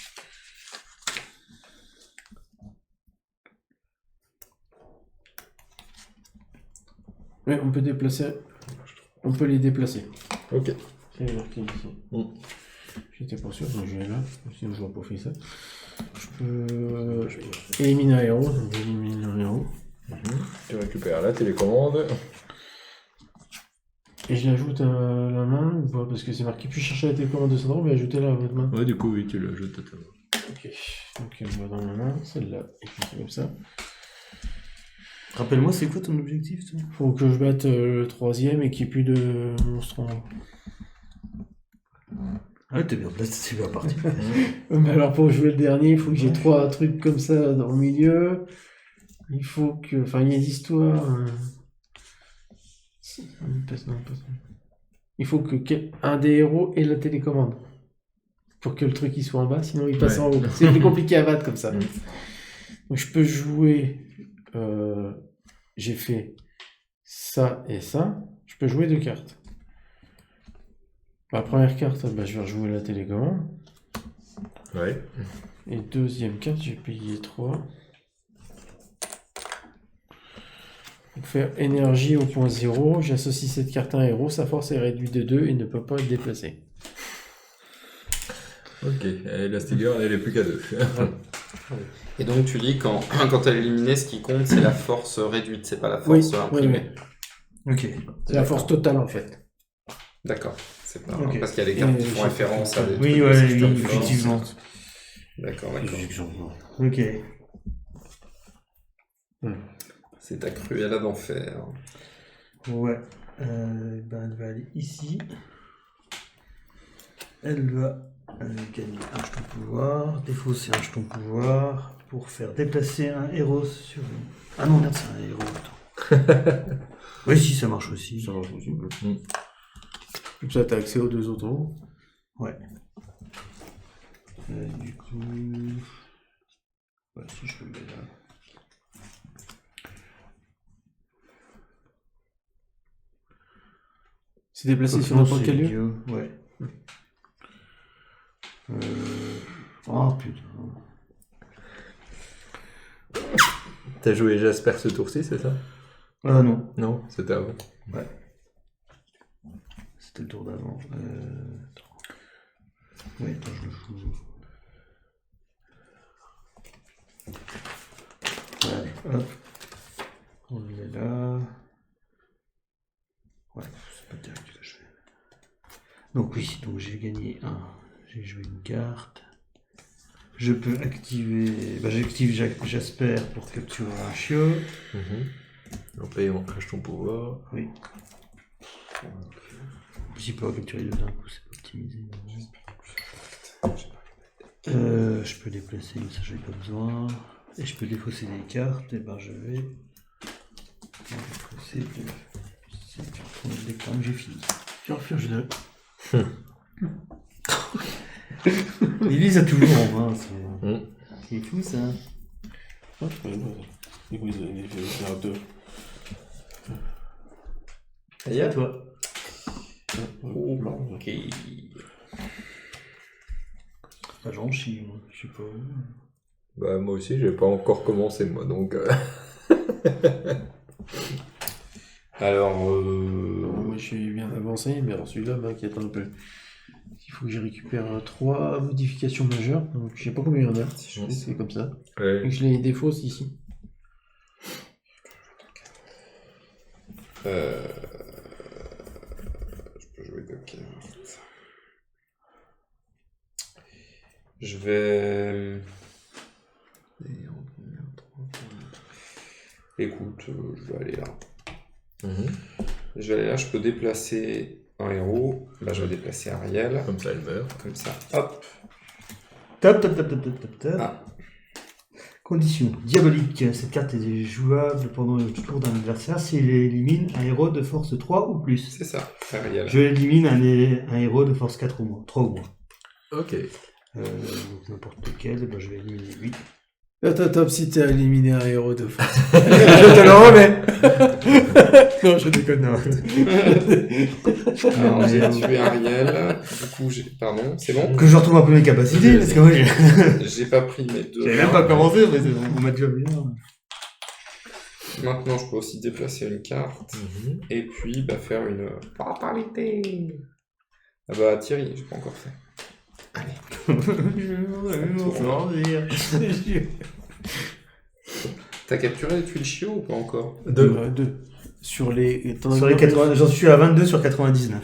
Ouais, on peut déplacer. On peut les déplacer. Ok. C'est marqué ici. Mm. J'étais pas sûr, donc je vais là. Sinon, je vois pas fait ça. Je peux éliminer un héros. Donc j'élimine un héros. Tu récupères la télécommande. Et je l'ajoute à la main ou pas? Parce que c'est marqué puis chercher la télécommande de Sandro, mais ajoutez-la à votre main. Ouais, du coup, oui, tu l'ajoutes à ta main. Ok. Donc elle va dans ma main, celle-là. Et puis c'est comme ça. Rappelle-moi, c'est quoi ton objectif, toi? Faut que je batte le 3ème et qu'il n'y ait plus de monstres en haut. Ah, t'es bien placé, c'est bien parti. Mais alors pour jouer le dernier, il faut que j'ai 3 trucs comme ça dans le milieu. Il faut que... Enfin, il y a des histoires... Il faut que un des héros ait la télécommande. Pour que le truc il soit en bas, sinon il passe en haut. C'est plus compliqué à battre comme ça. Donc je peux jouer... j'ai fait ça et ça. Je peux jouer 2 cartes. La première carte, bah, je vais rejouer la télécommande. Ouais. Et deuxième carte, j'ai payé 3. Pour faire énergie au point 0, j'associe cette carte à un héros, sa force est réduite de 2 et ne peut pas être déplacée. Ok. Et la Stiger, elle est plus qu'à 2. Et donc tu dis quand elle est éliminée, ce qui compte c'est la force réduite, c'est pas la force imprimée. Ok. C'est la force totale en fait. D'accord. C'est pas Ok. parce qu'il y a des cartes qui font référence à des Oui, trucs ouais, de système oui, de effectivement. force. D'accord. Ok. C'est ta cruelle d'enfer. Ouais. Ben, elle va aller ici. Elle va gagner un jeton pouvoir, défausser un jeton pouvoir pour faire déplacer un héros sur une... Ah non, merde, c'est un héros. Attends. Oui, si, ça marche aussi. Ça marche aussi. Comme ça, t'as accès aux 2 autres héros. Ouais. Du coup... Ouais, si je peux le mettre là. C'est déplacé sur n'importe quel lieu. lieu. Ouais. Oh putain. T'as joué Jasper ce tour-ci, c'est ça? Ah non. Non, c'était avant. Ouais. C'était le tour d'avant. Oui, attends, je le joue. Allez, hop. On le met là. Ouais, c'est pas terrible ce que je fais. Donc oui, donc j'ai gagné un. J'ai joué une carte. Je peux activer... Bah, j'active Jasper pour capturer un chiot. En payant un jeton pouvoir. Oui. Si peut capturer les deux d'un coup, c'est pas optimisé. Je peux déplacer, mais ça j'avais pas besoin. Et je peux défausser des cartes, et ben je vais défausser de... Dès que j'ai fini. Purge 2. Il les a toujours en main, Mm. c'est fou ça. Ah, je connais pas ça. Du coup, il a fait 2. Et à toi. Ok. Bah, j'en chie, moi. Je sais pas. Bah, moi aussi, j'ai pas encore commencé, moi, donc... Alors, Moi, je suis bien avancé, mais alors celui-là m'inquiète un peu. Il faut que je récupère 3 modifications majeures, donc je sais pas combien il y en a, c'est comme ça. Ouais. Et que je les défausse ici. je peux jouer 2 cartes. Je vais... Écoute, je vais aller là. Je vais aller là, je peux déplacer un héros. Là, je vais déplacer Ariel. Comme ça, elle meurt. Comme ça, hop. Top. Ah. Condition diabolique. Cette carte est jouable pendant le tour d'un adversaire s'il élimine un héros de force 3 ou plus. C'est ça, Ariel. Je élimine un héros de force 4 ou moins. 3 ou moins. Ok. Donc n'importe lequel, ben, je vais éliminer lui. Top si t'as éliminé un héros de force. Je te le remets. Non, je déconne. Alors, j'ai tué Ariel. Du coup, pardon, c'est bon. Que je retrouve un peu mes capacités, parce que moi j'ai J'ai pas pris mes 2. même pas commencé, mais on m'a déjà bien. maintenant, je peux aussi déplacer une carte. Et puis, faire une fatalité. Ah bah, Thierry, j'ai pas encore fait. T'as capturé les tuiles chiots ou pas encore? 2. Sur les 80, j'en suis à 22 sur 99.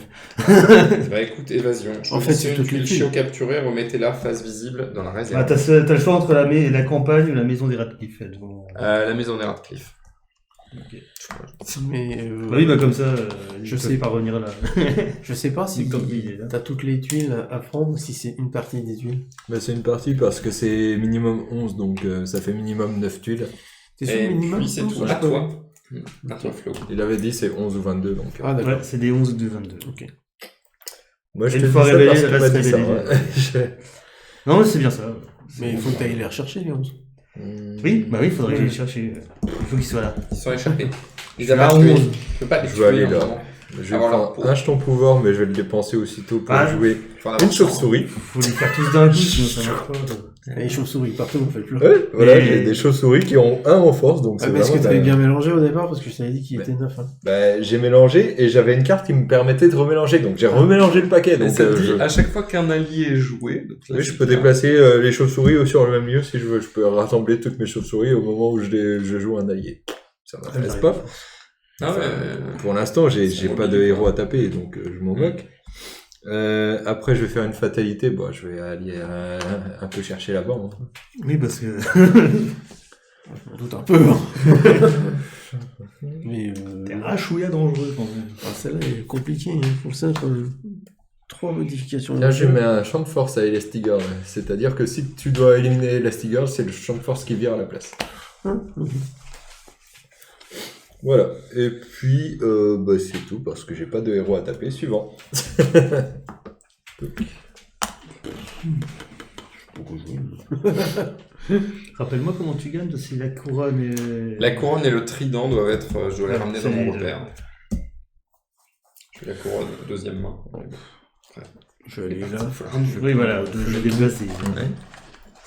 Bah écoute, évasion. En fait, c'est une toutes les tuile tuiles. chiot capturée, remettez-la face visible dans la réserve. T'as le choix entre la campagne ou la maison des Radcliffe. La maison des Radcliffe. Ok. Mais Bah oui, comme ça, je sais sais pas revenir là. je sais pas si Comme il est là. t'as toutes les tuiles à prendre ou si c'est une partie des tuiles. Bah, c'est une partie parce que c'est minimum 11, donc ça fait minimum 9 tuiles. T'es sûr Et minimum puis c'est tout. je À sais pas. toi. À toi, Flo. Il avait dit c'est 11 ou 22, donc... Ah d'accord. Ouais, c'est des 11 ou des 22. Ok. Moi, je Une te dis fois ça révélé, parce le qu'il m'a reste dit ça. révélé. Ouais. Non, mais c'est bien ça. Mais il faut que t'ailles les rechercher les 11. Oui, il faudrait que j'aille chercher. Il faut qu'il soit là. Ils sont échappés. Ils suis à avaient tué. 11. Je peux pas les Je tuer. vais aller en là. ce moment. Je vais Avoir leur prendre peau. un jeton pouvoir, mais je vais le dépenser aussitôt pour Ah, jouer Faut en avoir une chauve-souris. Faut les faire tous d'un coup, sinon ça marche pas. Les chauves-souris partout, on fait plus. Ouais, voilà, Mais- j'ai des chauves-souris qui ont 1 en force, donc Ah, c'est mais est-ce que vraiment... t'avais bien mélangé au départ parce que je t'avais dit qu'il Ouais. était 9. Hein. Bah, j'ai mélangé et j'avais une carte qui me permettait de remélanger, donc j'ai remélangé le paquet. Mais Donc, ça te dit, je... à chaque fois qu'un allié est joué, donc là, Oui, c'est je peux bien. déplacer les chauves-souris sur le même lieu si je veux. Je peux rassembler toutes mes chauves-souris au moment où je joue un allié. Ça m'intéresse pas. Ah ouais. Pour l'instant, j'ai C'est pas de mobile, héros quoi. à taper, donc je m'en moque. Après, je vais faire une fatalité. Bon, je vais aller un peu chercher là-bas. Hein. Oui, parce que. Je m'en doute un peu. Hein. Mais T'es rachouilla dangereux quand même. celle-là est compliquée. Il faut ça comme 3 modifications. Là, je mets un champ de force à Elastigirl. C'est-à-dire que si tu dois éliminer Elastigirl, c'est le champ de force qui vire à la place. Voilà. Et puis, c'est tout parce que j'ai pas de héros à taper. Suivant. Rappelle-moi comment tu gagnes, c'est la couronne et. La couronne et le trident doivent être. Je dois les Ouais, ramener dans c'est mon les repère. Je fais la couronne, deuxième main. Je vais aller là. Oui, voilà, je l'ai déplacé. Ouais.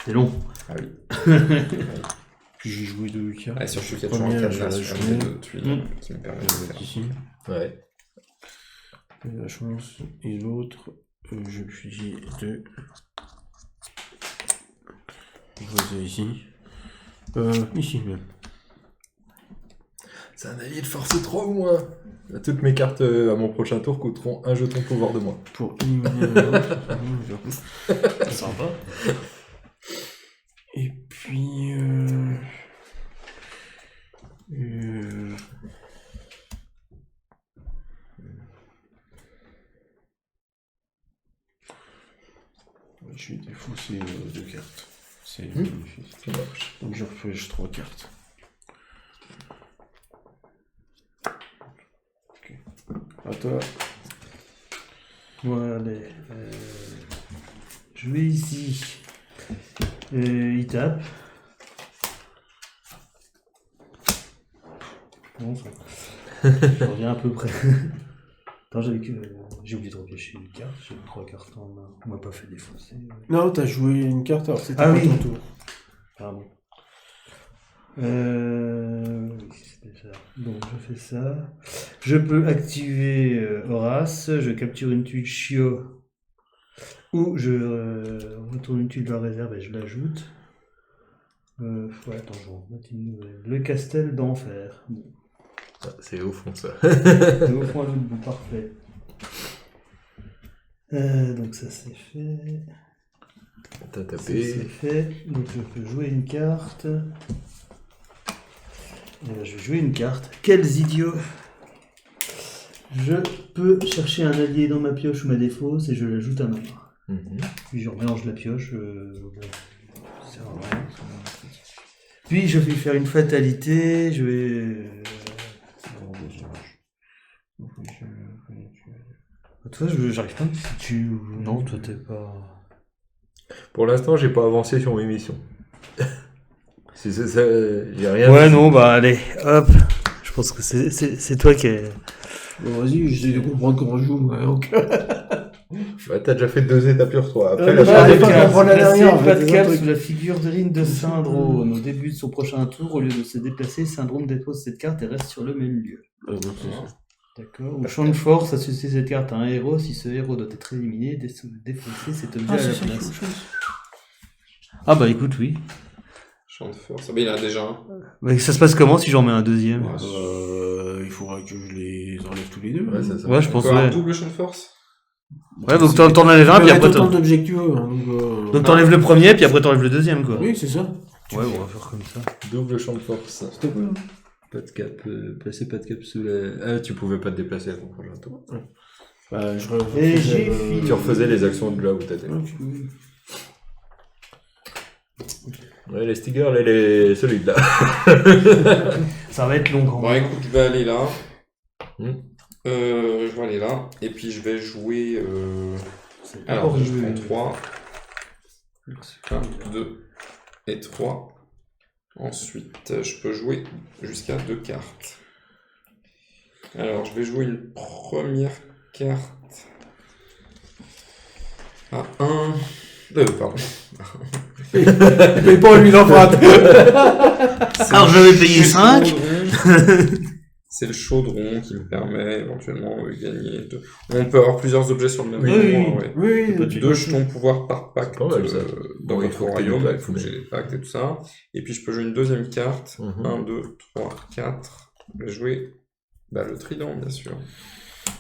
C'est long. Ah oui. Puis j'ai joué 2 cartes. Ah, surtout qu'il y a toujours un Première, cadenas je la sur jouais. les deux tuiles qui me permet de faire. Ici. Ouais. La chance et l'autre, je suis 2. Je vois ça ici. Ici même. C'est un allié de force 3 ou moins. Toutes mes cartes à mon prochain tour coûteront un jeton pouvoir de moins. Pour éliminer l'autre. Sympa. Et puis... je vais défausser 2 cartes. C'est magnifique. Ça marche. Donc je repêche 3 cartes. Ok. À toi. Voilà. Je vais ici. Il tape. Bon, ça. Je reviens à peu près. Attends, j'ai oublié de repêcher une carte. J'ai 3 cartes en main. On m'a pas fait défausser. Non, t'as joué une carte, alors c'était Ah pas oui. ton tour. Pardon. Oui, c'était ça. Donc je fais ça. Je peux activer Horace. Je capture une tuile Chio. Ou je retourne une tuile de la réserve et je l'ajoute. Attends, je vais en mettre une nouvelle. Le Castel d'Enfer. Bon. Ah, c'est au fond ça. Et au fond à l'autre bout, parfait. Donc ça c'est fait. T'as Ça, tapé. c'est fait. Donc je peux jouer une carte. Je vais jouer une carte. Quels idiots! Je peux chercher un allié dans ma pioche ou ma défausse et je l'ajoute à ma main. Puis je remélange la pioche. Ça sert à rien. Puis je vais faire une fatalité. Je vais. Toi, j'arrive pas si tu. Non, toi t'es pas. Pour l'instant, j'ai pas avancé sur mes missions. Si c'est ça, j'ai rien. Ouais, non, bah allez, hop. Je pense que c'est toi qui est. Bon, vas-y, j'essaie de comprendre comment je joue. Ouais, donc... Bah, t'as déjà fait 2 étapes sur 3. Après, Ouais, la bah, charge allez, de pas carte. comprendre la dernière, Placer en fait, pas de c'est un cap truc. sous la figurine de Syndrome. Au début de son prochain tour, au lieu de se déplacer, Syndrome dépose cette carte et reste sur le même lieu. D'accord. Au champ de force, associer cette carte à un héros. Si ce héros doit être éliminé, défausser cet objet Ah, à c'est la ça, place. quelque chose. Ah bah écoute, oui. Champ de force. Ah, bah, il y en a déjà un. Mais ça se passe comment si j'en mets un deuxième? Il faudra que je les enlève tous les deux. Ouais, c'est ça. Ouais, je On pense peut avoir ouais. un double champ de force. Ouais, donc t'en enlèves un, Tu puis peux après mettre autant t'en... d'objets que tu veux. Hein, Donc t'enlèves le premier, puis après t'enlèves le deuxième, quoi. Oui, c'est ça. Ouais, on va faire comme ça. Double champ de force. C'était cool. Hein. Pas de cap, placer pas de cap sous la... Ah, tu pouvais pas te déplacer à ton prochain tour. Bah, je Et refaisais, j'ai fini. Tu refaisais les actions de là où t'étais. Ouais, les Stigers, là, les solides là. Ça va être long quand Bon, même. écoute, je vais aller là. Hmm. Je vais aller là. Et puis, je vais jouer. C'est Alors, pas je joué. prends 3. 1, 2 et 3. Ensuite, je peux jouer jusqu'à 2 cartes. Alors, je vais jouer une première carte à 1. Pardon. Il paye pas lui l'empreinte. Alors je vais payer 5. C'est le chaudron qui me permet éventuellement de gagner. On peut avoir plusieurs objets sur le même Oui, endroit. oui. Ouais. Oui, Deux jetons pouvoir par pacte C'est pas mal, ça. dans Bon, il votre faut que t'aies royaume. des Il pactes, faut que mais- j'ai les pactes et tout ça. Et puis je peux jouer une deuxième carte. Mhm. 1, 2, 3, 4. Je vais jouer le trident, bien sûr.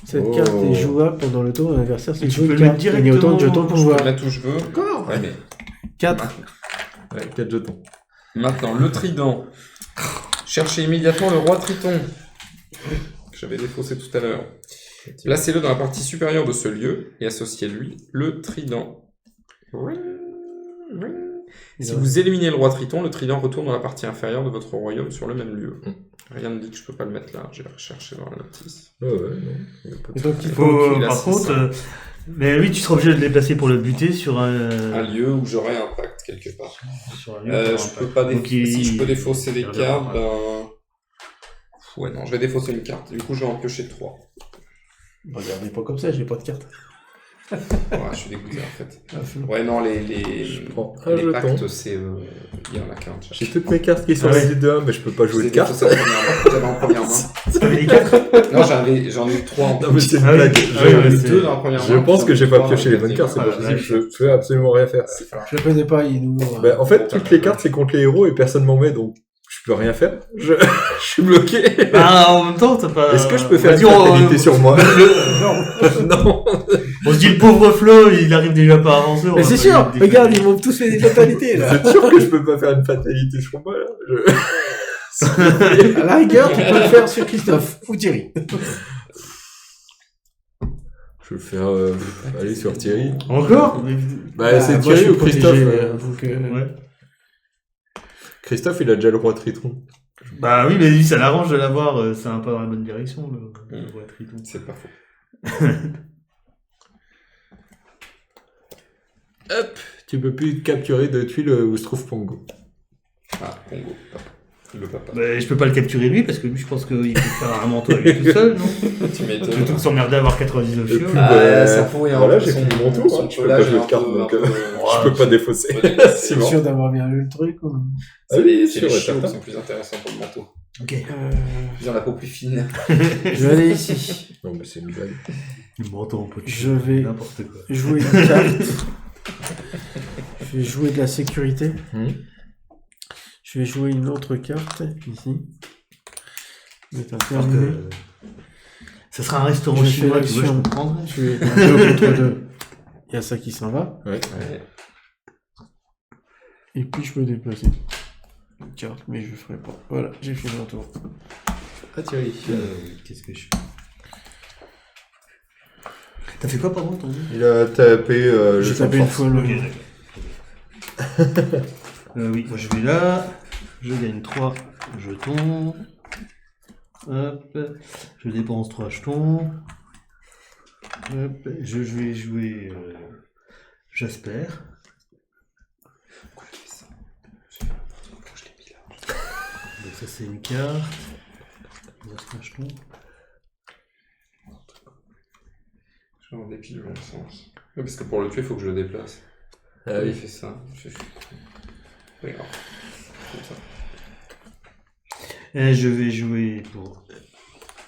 Cette Oh. carte est jouable pendant le tour de l'adversaire. C'est Tu une peux le carte. mettre Il y a autant de directement. jetons pour Je peux jouer. le mettre où je veux. Encore Ouais, mais 4. Ouais, 4 jetons. maintenant, le trident. Cherchez immédiatement le roi Triton. Que j'avais défaussé tout à l'heure. Placez-le dans la partie supérieure de ce lieu et associez-lui le trident. Si vous éliminez le roi Triton, le trident retourne dans la partie inférieure de votre royaume sur le même lieu. Rien ne dit que je peux pas le mettre là, j'ai recherché dans la notice. Ouais, non. Y a pas de- Et donc, il Il faut. faut, qu'il a par 600. contre, mais lui, tu seras obligé de le déplacer pour le buter sur un. Un lieu où j'aurai un pacte quelque part. Sur un lieu pour un Je peux pacte. pas Donc, si je peux défausser des il cartes, reviendra. ben... Ouais, non, je vais défausser une carte. Du coup, je vais en piocher 3. Regardez pas comme ça, j'ai pas de carte. Ouais, je suis dégoûté en fait. Ah, c'est- Ouais, non, les prends un les jeton. pactes, c'est... Il y en a qu'un. J'ai toutes mes cartes qui sont Ah ouais. résidues de 1, mais je peux pas jouer de cartes. J'avais en première main. T'avais les 4. Non, j'en ai eu 3 en Non, mais c'est une Ah oui. blague. Ah oui, J'en ai ouais, eu c'est- 2 dans la première main. Je pense que j'ai pas pioché les bonnes bonnes cartes, c'est Ah, pas la possible, je peux absolument rien faire. Je le connais pas, il est nouveau. Bah, en fait, toutes les cartes, c'est contre les héros et personne m'en met, donc je peux rien faire. Je suis bloqué. Bah, en même temps, t'as pas. Est-ce que je peux faire Vas-y, une fatalité sur moi Non. Non. On se dit, le pauvre Flo, il arrive déjà pas à avancer. on Mais va c'est pas sûr, lui regarde, déconner. ils m'ont tous fait des fatalités là. C'est sûr que je peux pas faire une fatalité sur moi, là. À la rigueur, tu peux le faire sur Christophe ou Thierry. Je vais le faire aller sur Thierry. Encore Bah, c'est moi, Thierry je suis ou Christophe protégé, donc, Ouais. Christophe, il a déjà le roi Tritron. Bah oui, mais lui, ça l'arrange de l'avoir, c'est un pas dans la bonne direction, le roi Triton. C'est pas faux. Hop, tu peux plus capturer de tuiles où se trouve Pongo. Ah, Pongo. Le papa. Bah, je peux pas le capturer lui, parce que lui, je pense qu'il peut faire un manteau avec lui tout seul, non? Tu m'étonnes. Plutôt que s'emmerder à avoir 99 Et chiots. puis, Ah, bah, ça pourrait voilà, avoir j'ai son- fini mon tour, son hein, je peux pelage pas jouer de un carte, peu- donc un peu- je peux pas défausser. C'est sûr d'avoir bien lu le truc. Ou... Ah oui, C'est sûr, les et chiots qui certain. sont plus intéressants pour le manteau. Ok. Ils ont la peau plus fine. Je vais aller ici. Non, mais c'est une blague. Le manteau en poche. Je vais N'importe quoi. jouer une carte. Je vais jouer de la sécurité. Je vais jouer une autre carte ici. C'est Alors terminé. que ça sera un restaurant Je fais chinois, tu vois, je l'action. comprendrais. Je vais 2 contre 2. Il y a ça qui s'en va. Ouais. Et puis je peux déplacer une carte, mais je ferai pas. Voilà, j'ai fait mon tour. Ah, Thierry. Qu'est-ce que je fais? T'as fait quoi, pardon, ton nom? Il a tapé le J'ai champ de tapé une force. fois le. Ok, d'accord. Oui, moi je vais là, je gagne 3 jetons. Hop, je dépense 3 jetons. Hop, je vais jouer Jasper. Donc ça c'est une carte. Il reste un jeton. En dépit du bon sens. Oui, parce que pour le tuer, il faut que je le déplace. Ah Il oui. fait ça. Regarde. Comme ça. Je vais jouer pour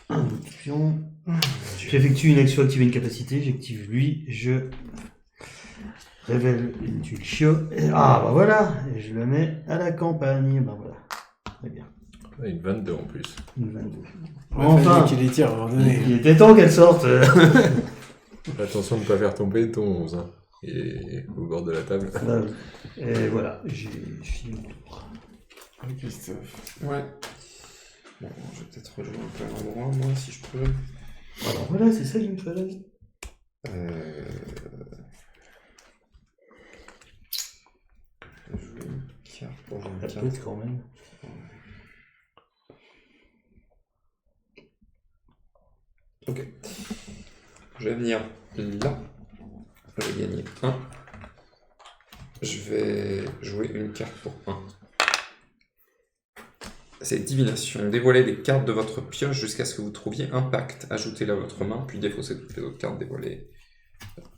un autre pion. J'effectue une action, activer une capacité. J'active lui. Je révèle une tuile chiot. Ah bah voilà. Et je la mets à la campagne. Bah voilà. Très bien. Une 22 en plus. Une 22. Enfin, Enfin, qu'il les tire à un moment donné. il était temps qu'elle sorte. Attention de ne pas faire tomber ton 11. Hein. Et au bord de la table. Bah oui. Et voilà, j'ai fini mon tour. Christophe. Ouais. Bon, je vais peut-être rejouer un peu à l'endroit, moi, si je peux. Alors voilà, c'est ça qu'il me fallait. Je vais jouer une carte pour jouer une Ça carte. peut être quand même. Ok. Je vais venir là. Je vais gagner 1. Je vais jouer une carte pour 1. C'est divination. Dévoilez les cartes de votre pioche jusqu'à ce que vous trouviez un pacte. Ajoutez-les à votre main, puis défaussez toutes les autres cartes dévoilées.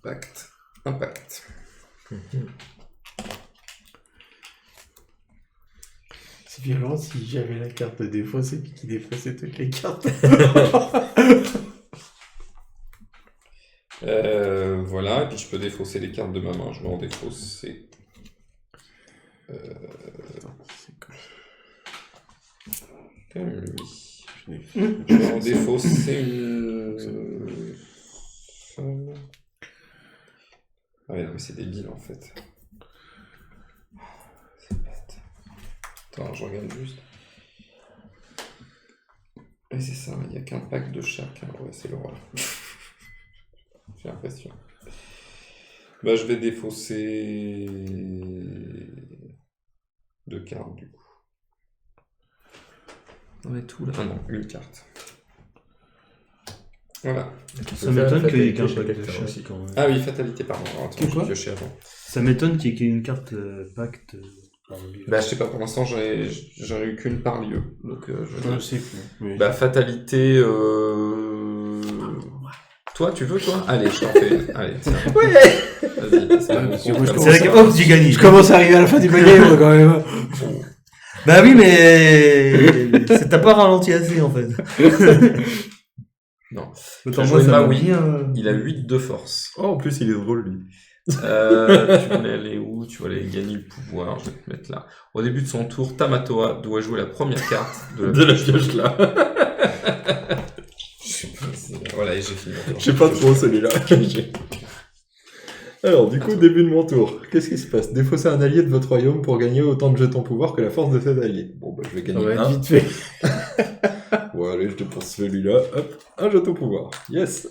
Pacte. Un pacte. C'est violent si j'avais la carte de défausser puis qu'il défaussait toutes les cartes. Voilà, et puis je peux défausser les cartes de ma main. Je vais en défausser. Quand même lui. Je vais en défausser une. Ah ouais, non, mais c'est débile en fait. C'est bête. Attends, je regarde juste. Et c'est ça, il n'y a qu'un pack de chaque. Hein. Ouais, c'est le roi. J'ai l'impression. Bah, je vais défausser 2 cartes du coup. On est tout là. Ah non, une carte. Voilà. Ça m'étonne qu'il y ait qu'un chez pack de quelqu'un chaque aussi. quand même. Ah oui, fatalité, pardon. Alors, attends, quoi j'ai pioché avant. Ça m'étonne qu'il y ait une carte pacte. Par lieu. Bah, je sais pas, pour l'instant, j'en ai eu qu'une par lieu. Donc, Je sais plus. Mais... Bah, fatalité. Toi, tu veux, toi? Allez, je t'en fais. Allez, tiens. Ouais. Vas-y, c'est bon. parce que moi, je C'est commence vrai que hop, j'ai gagné. Je commence à arriver à la fin du panier, moi, quand même. Bah oui, mais ça t'a pas ralenti assez en fait. Non. Autant J'ai moi, joué ça m'a Maui. bien. Il a 8 de force. Oh, en plus, il est drôle, lui. Tu voulais aller où? Tu voulais gagner le pouvoir. Je vais te mettre là. Au début de son tour, Tamatoa doit jouer la première carte De la pioche, là. Je sais pas, voilà, et j'ai fini. mon tour. Je sais pas trop, celui-là. Alors, du coup, début de mon tour. Qu'est-ce qui se passe? Défausser un allié de votre royaume pour gagner autant de jetons pouvoir que la force de cet allié. Bon, bah, je vais Ça gagner va être un. vite fait. Bon, allez, je dépense celui-là. Hop, un jeton pouvoir. Yes.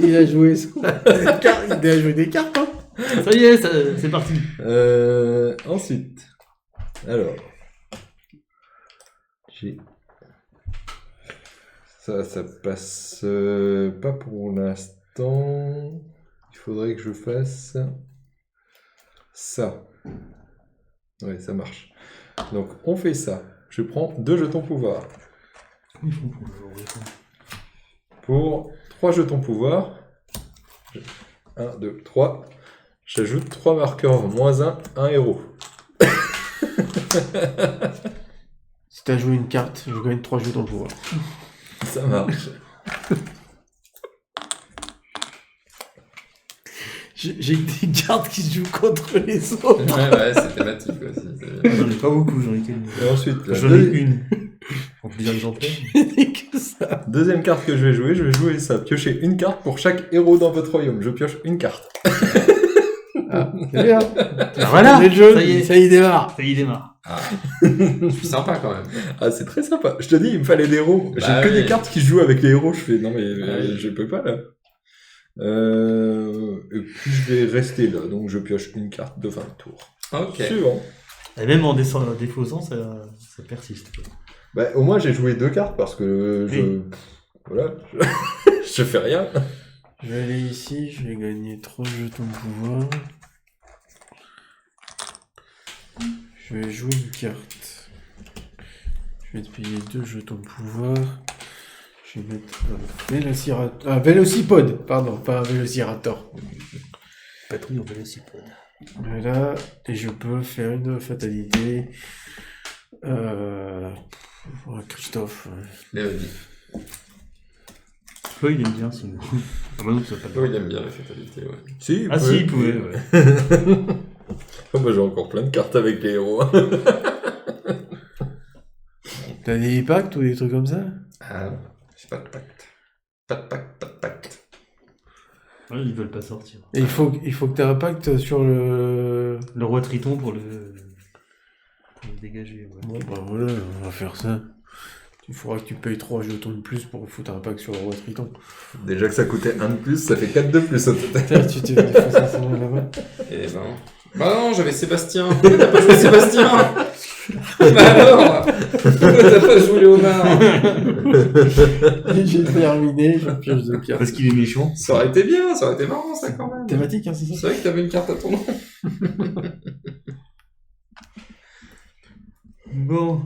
Il a joué son... Il a joué des cartes, hein. Ça y est, c'est parti. Ensuite. Alors. J'ai... Ça passe pas pour l'instant. Il faudrait que je fasse ça. Ouais, ça marche. Donc, on fait ça. Je prends 2 jetons pouvoir. Pour 3 jetons pouvoir. 1, 2, 3. J'ajoute 3 marqueurs -1, 1 héros. Si t'as joué une carte, je gagne 3 jetons de pouvoir. Ça marche. J'ai des cartes qui se jouent contre les autres. Ouais, c'est thématique aussi. J'en ai pas beaucoup, j'en ai quelques. Et ensuite, la J'en ai une. En plusieurs exemplaires. J'ai que ça. deuxième carte que je vais jouer ça. Piocher une carte pour chaque héros dans votre royaume. Je pioche une carte. Ah, c'est bien. Voilà, C'est le jeu, ça y est. ça y démarre. Ça y démarre. Je suis sympa quand même. Ah, c'est très sympa. Je te dis, il me fallait des héros. J'ai Bah que oui. des cartes qui se jouent avec les héros. Je fais, non mais oui. je peux pas là. Et puis je vais rester là. Donc je pioche une carte de fin de tour. Ok. Suivant. Et même en défaussant, ça persiste. Bah, au moins j'ai joué 2 cartes parce que je... Oui. Voilà. Je fais rien. Je vais aller ici, je vais gagner 3 jetons de pouvoir. Je vais jouer une carte. Je vais te payer 2 jetons de pouvoir. Je vais mettre Vélociraptor. Vélocipode, pardon, pas un Vélociraptor. Patrouille en vélocipède. Voilà, et je peux faire une fatalité. Christophe. Mais vas-y. Toi, il aime bien sinon. Ah bah non, ça va pas. Oh, il aime bien la fatalité, ouais. Si, Ah si, il pouvait, ouais. Moi j'ai encore plein de cartes avec les héros. T'as des pactes ou des trucs comme ça? Ah, j'ai pas de pacte. Pas de pacte. Ouais, ils veulent pas sortir. Et il faut que t'aies un pacte sur le... Le roi Triton pour le dégager. Ouais. Bon, bah voilà, on va faire ça. Il faudra que tu payes 3 jetons de plus pour foutre un pacte sur le roi Triton. Déjà que ça coûtait 1 de plus, ça fait 4 de plus au total. Putain, tu t'es fait défoncer ça là-bas. Et ben. Bah non, j'avais Sébastien. Pourquoi t'as pas joué Sébastien? Bah alors, pourquoi t'as pas joué Léonard? J'ai terminé, je pioche de cartes. Parce qu'il est méchant. Ça aurait été bien, ça aurait été marrant ça quand même. Thématique, hein, c'est ça? C'est vrai que t'avais une carte à ton nom. Bon.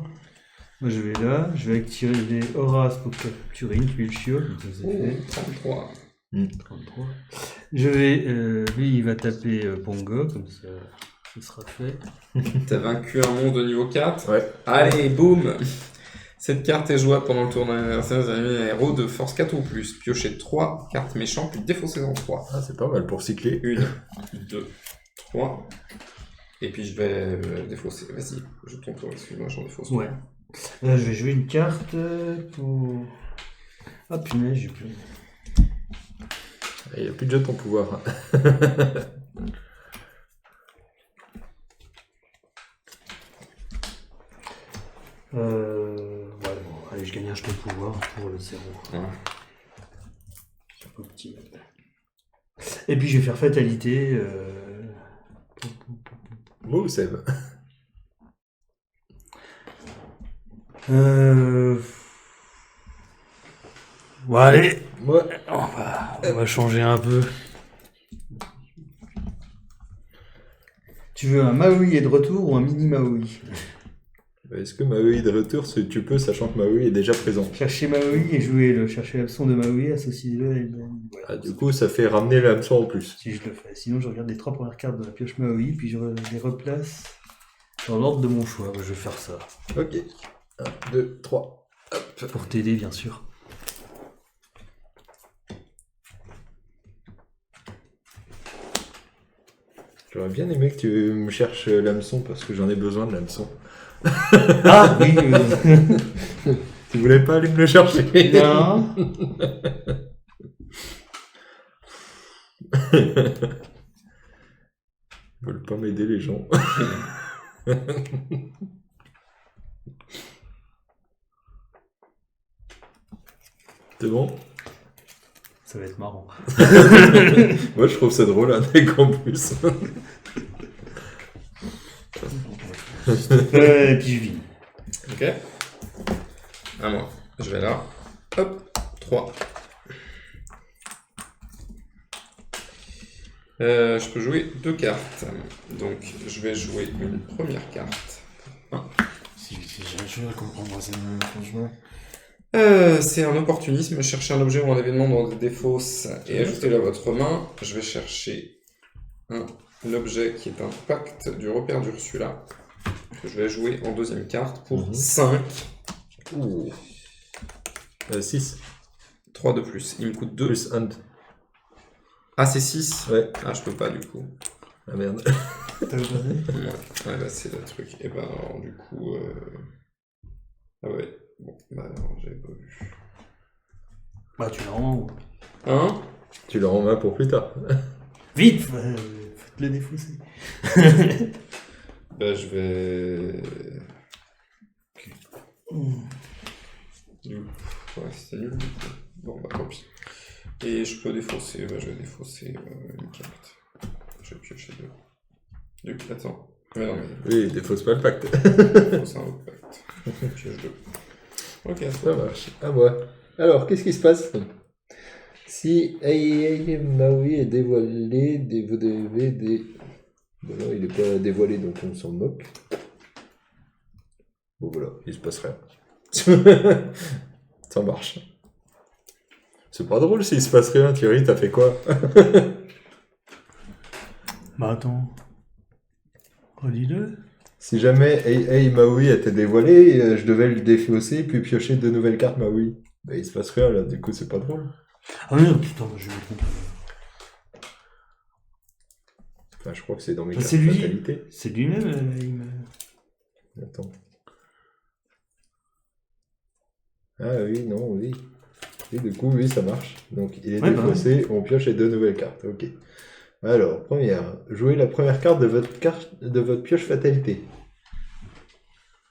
Moi je vais là, je vais activer Horace pour capturer une tuile chiot. Donc ça c'est fait. 33. 33. Je vais. Lui il va taper Pongo, comme ça ce sera fait. T'as vaincu un monstre de niveau 4. Ouais. Allez, boum. Cette carte est jouable pendant le tour d'un adversaire. Vous avez un héros de force 4 ou plus. Piochez 3 cartes méchantes, puis défaussez en 3. Ah, c'est pas mal pour cycler. 1, 2, 3. Et puis je vais défausser. Vas-y, je ton tour, excuse-moi, j'en défausse. Ouais. Là je vais jouer une carte pour. Ah punaise, j'ai plus. Il n'y a plus de jetons pouvoir. Ouais, bon, allez, je gagne un jeton de pouvoir pour le 0. Ouais. Optimal. Et puis je vais faire fatalité. Move save. Bon, allez, Ouais. on va changer un peu. Tu veux un Maui est de retour ou un mini Maui? Est-ce que Maui de retour, tu peux, sachant que Maui est déjà présent? Chercher Maui et jouer chercher l'absent de Maui, associer-le et voilà. Ah, du coup, ça fait ramener l'hameçon en plus. Si je le fais. Sinon, je regarde les 3 premières cartes de la pioche Maui, puis je les replace dans l'ordre de mon choix. Je vais faire ça. Ok. 1, 2, 3. Hop. Pour t'aider, bien sûr. J'aurais bien aimé que tu me cherches l'hameçon parce que j'en ai besoin de l'hameçon. Ah oui, Tu voulais pas aller me le chercher? non. Ils veulent pas m'aider les gens. C'est bon? Ça va être marrant. Moi je trouve ça drôle, un deck en plus. Et puis je vis. Ok. À moi. Je vais là. Hop. 3. Je peux jouer 2 cartes. Donc, je vais jouer une première carte. Si j'ai à comprendre ça, franchement. C'est un opportunisme. Chercher un objet ou un événement dans des défausses et ajoutez-le à votre main. Je vais chercher l'objet qui est un pacte du repère d'Ursula. Que je vais jouer en deuxième carte pour 5. Ouh. 6. 3 de plus. Il me coûte 2. Plus 1. Ah, c'est 6? Ouais. Ah, je peux pas du coup. Ah merde. Ouais, bah c'est le truc. Et ben alors, du coup. Ah ouais. Bon, bah alors, j'avais pas vu. Bah, tu l'as en haut. Hein? Tu le remets pour plus tard. Vite, faites-le défausser. Bah, je vais. Ouais, c'est nul. Du coup. Bon, bah tant pis. Et je peux défausser. Bah, je vais défausser une carte. Je vais piocher 2. Du coup, attends. Mais non, mais. Oui, défausse pas le pacte. Défausse un autre pacte. Pioche 2. Ok, Ça marche. À moi. Alors, qu'est-ce qui se passe? Si Maui est dévoilé, Bon, non, il n'est pas dévoilé, donc on s'en moque. Bon, voilà, il se passe rien. Ça marche. C'est pas drôle s'il se passe rien, Thierry, t'as fait quoi? Bah attends. Redis-le. Si jamais Hey Maui était dévoilé, je devais le défausser puis piocher de nouvelles cartes Maui. Bah il se passe rien là, du coup c'est pas drôle. Ah non, putain, je vais me tromper. Enfin je crois que c'est dans mes Bah, cartes c'est lui. fatalité. C'est lui-même, il me... Attends. Ah oui, non, oui. Et du coup, oui, ça marche. Donc il est Ouais, défaussé, on pioche les 2 nouvelles cartes. Ok. Alors, première, jouez la première carte de votre pioche fatalité.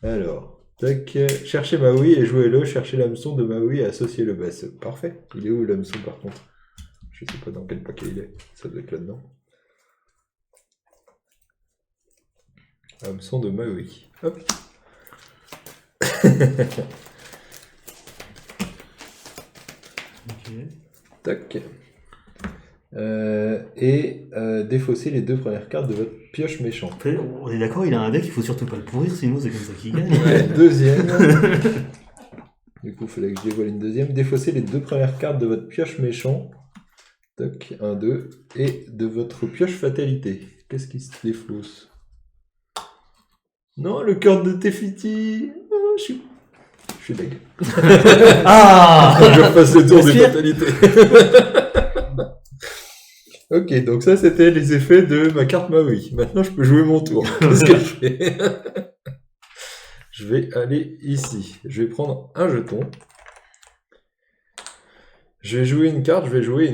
Alors, tac, cherchez Maui et jouez-le, cherchez l'hameçon de Maui et associez-le. Bah, c'est parfait. Il est où l'hameçon par contre? Je sais pas dans quel paquet il est. Ça doit être là-dedans. Hameçon de Maui. Hop. Ok. Tac. Défausser les 2 premières cartes de votre pioche méchant. En fait, on est d'accord, il a un deck, il faut surtout pas le pourrir, sinon c'est comme ça qu'il gagne. Ouais, deuxième. Du coup, il fallait que je dévoile une deuxième. Défausser les 2 premières cartes de votre pioche méchant. Tac, 1, 2. Et de votre pioche fatalité. Qu'est-ce qui se défausse? Non, le cœur de Tefiti. Oh, je suis deg. Ah Je repasse le tour des Respire. fatalités. Ok, donc ça c'était les effets de ma carte Maui. Maintenant je peux jouer mon tour. Qu'est-ce que je fais? Je vais aller ici. Je vais prendre un jeton. Je vais jouer une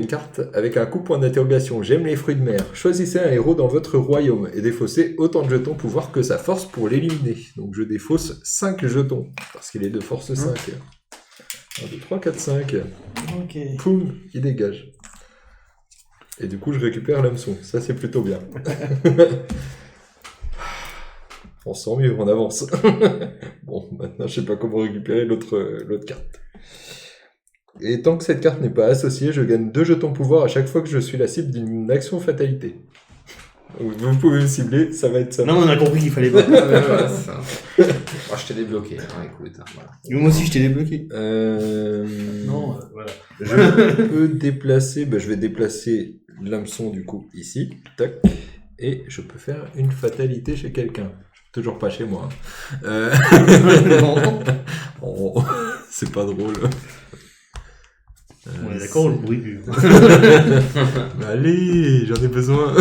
carte avec un coup point d'interrogation. J'aime les fruits de mer. Choisissez un héros dans votre royaume et défaussez autant de jetons pouvoir que sa force pour l'éliminer. Donc je défausse 5 jetons, parce qu'il est de force 5. 1, 2, 3, 4, 5. Ok. Poum, il dégage. Et du coup je récupère l'hameçon. Ça c'est plutôt bien. On sent mieux, on avance. Bon, maintenant je sais pas comment récupérer l'autre carte. Et tant que cette carte n'est pas associée, je gagne 2 jetons pouvoir à chaque fois que je suis la cible d'une action fatalité. Donc, vous pouvez me cibler, ça va être ça. Non, on a compris qu'il fallait pas. Voilà, c'est ça. Oh, je t'ai débloqué. Ah, écoute, voilà. Moi aussi, je t'ai débloqué. Non. Voilà. Je peux déplacer, je vais déplacer l'hameçon du coup ici, tac, et je peux faire une fatalité chez quelqu'un. Toujours pas chez moi. Non. Oh, c'est pas drôle. On est d'accord, on le bruit plus. Allez, j'en ai besoin.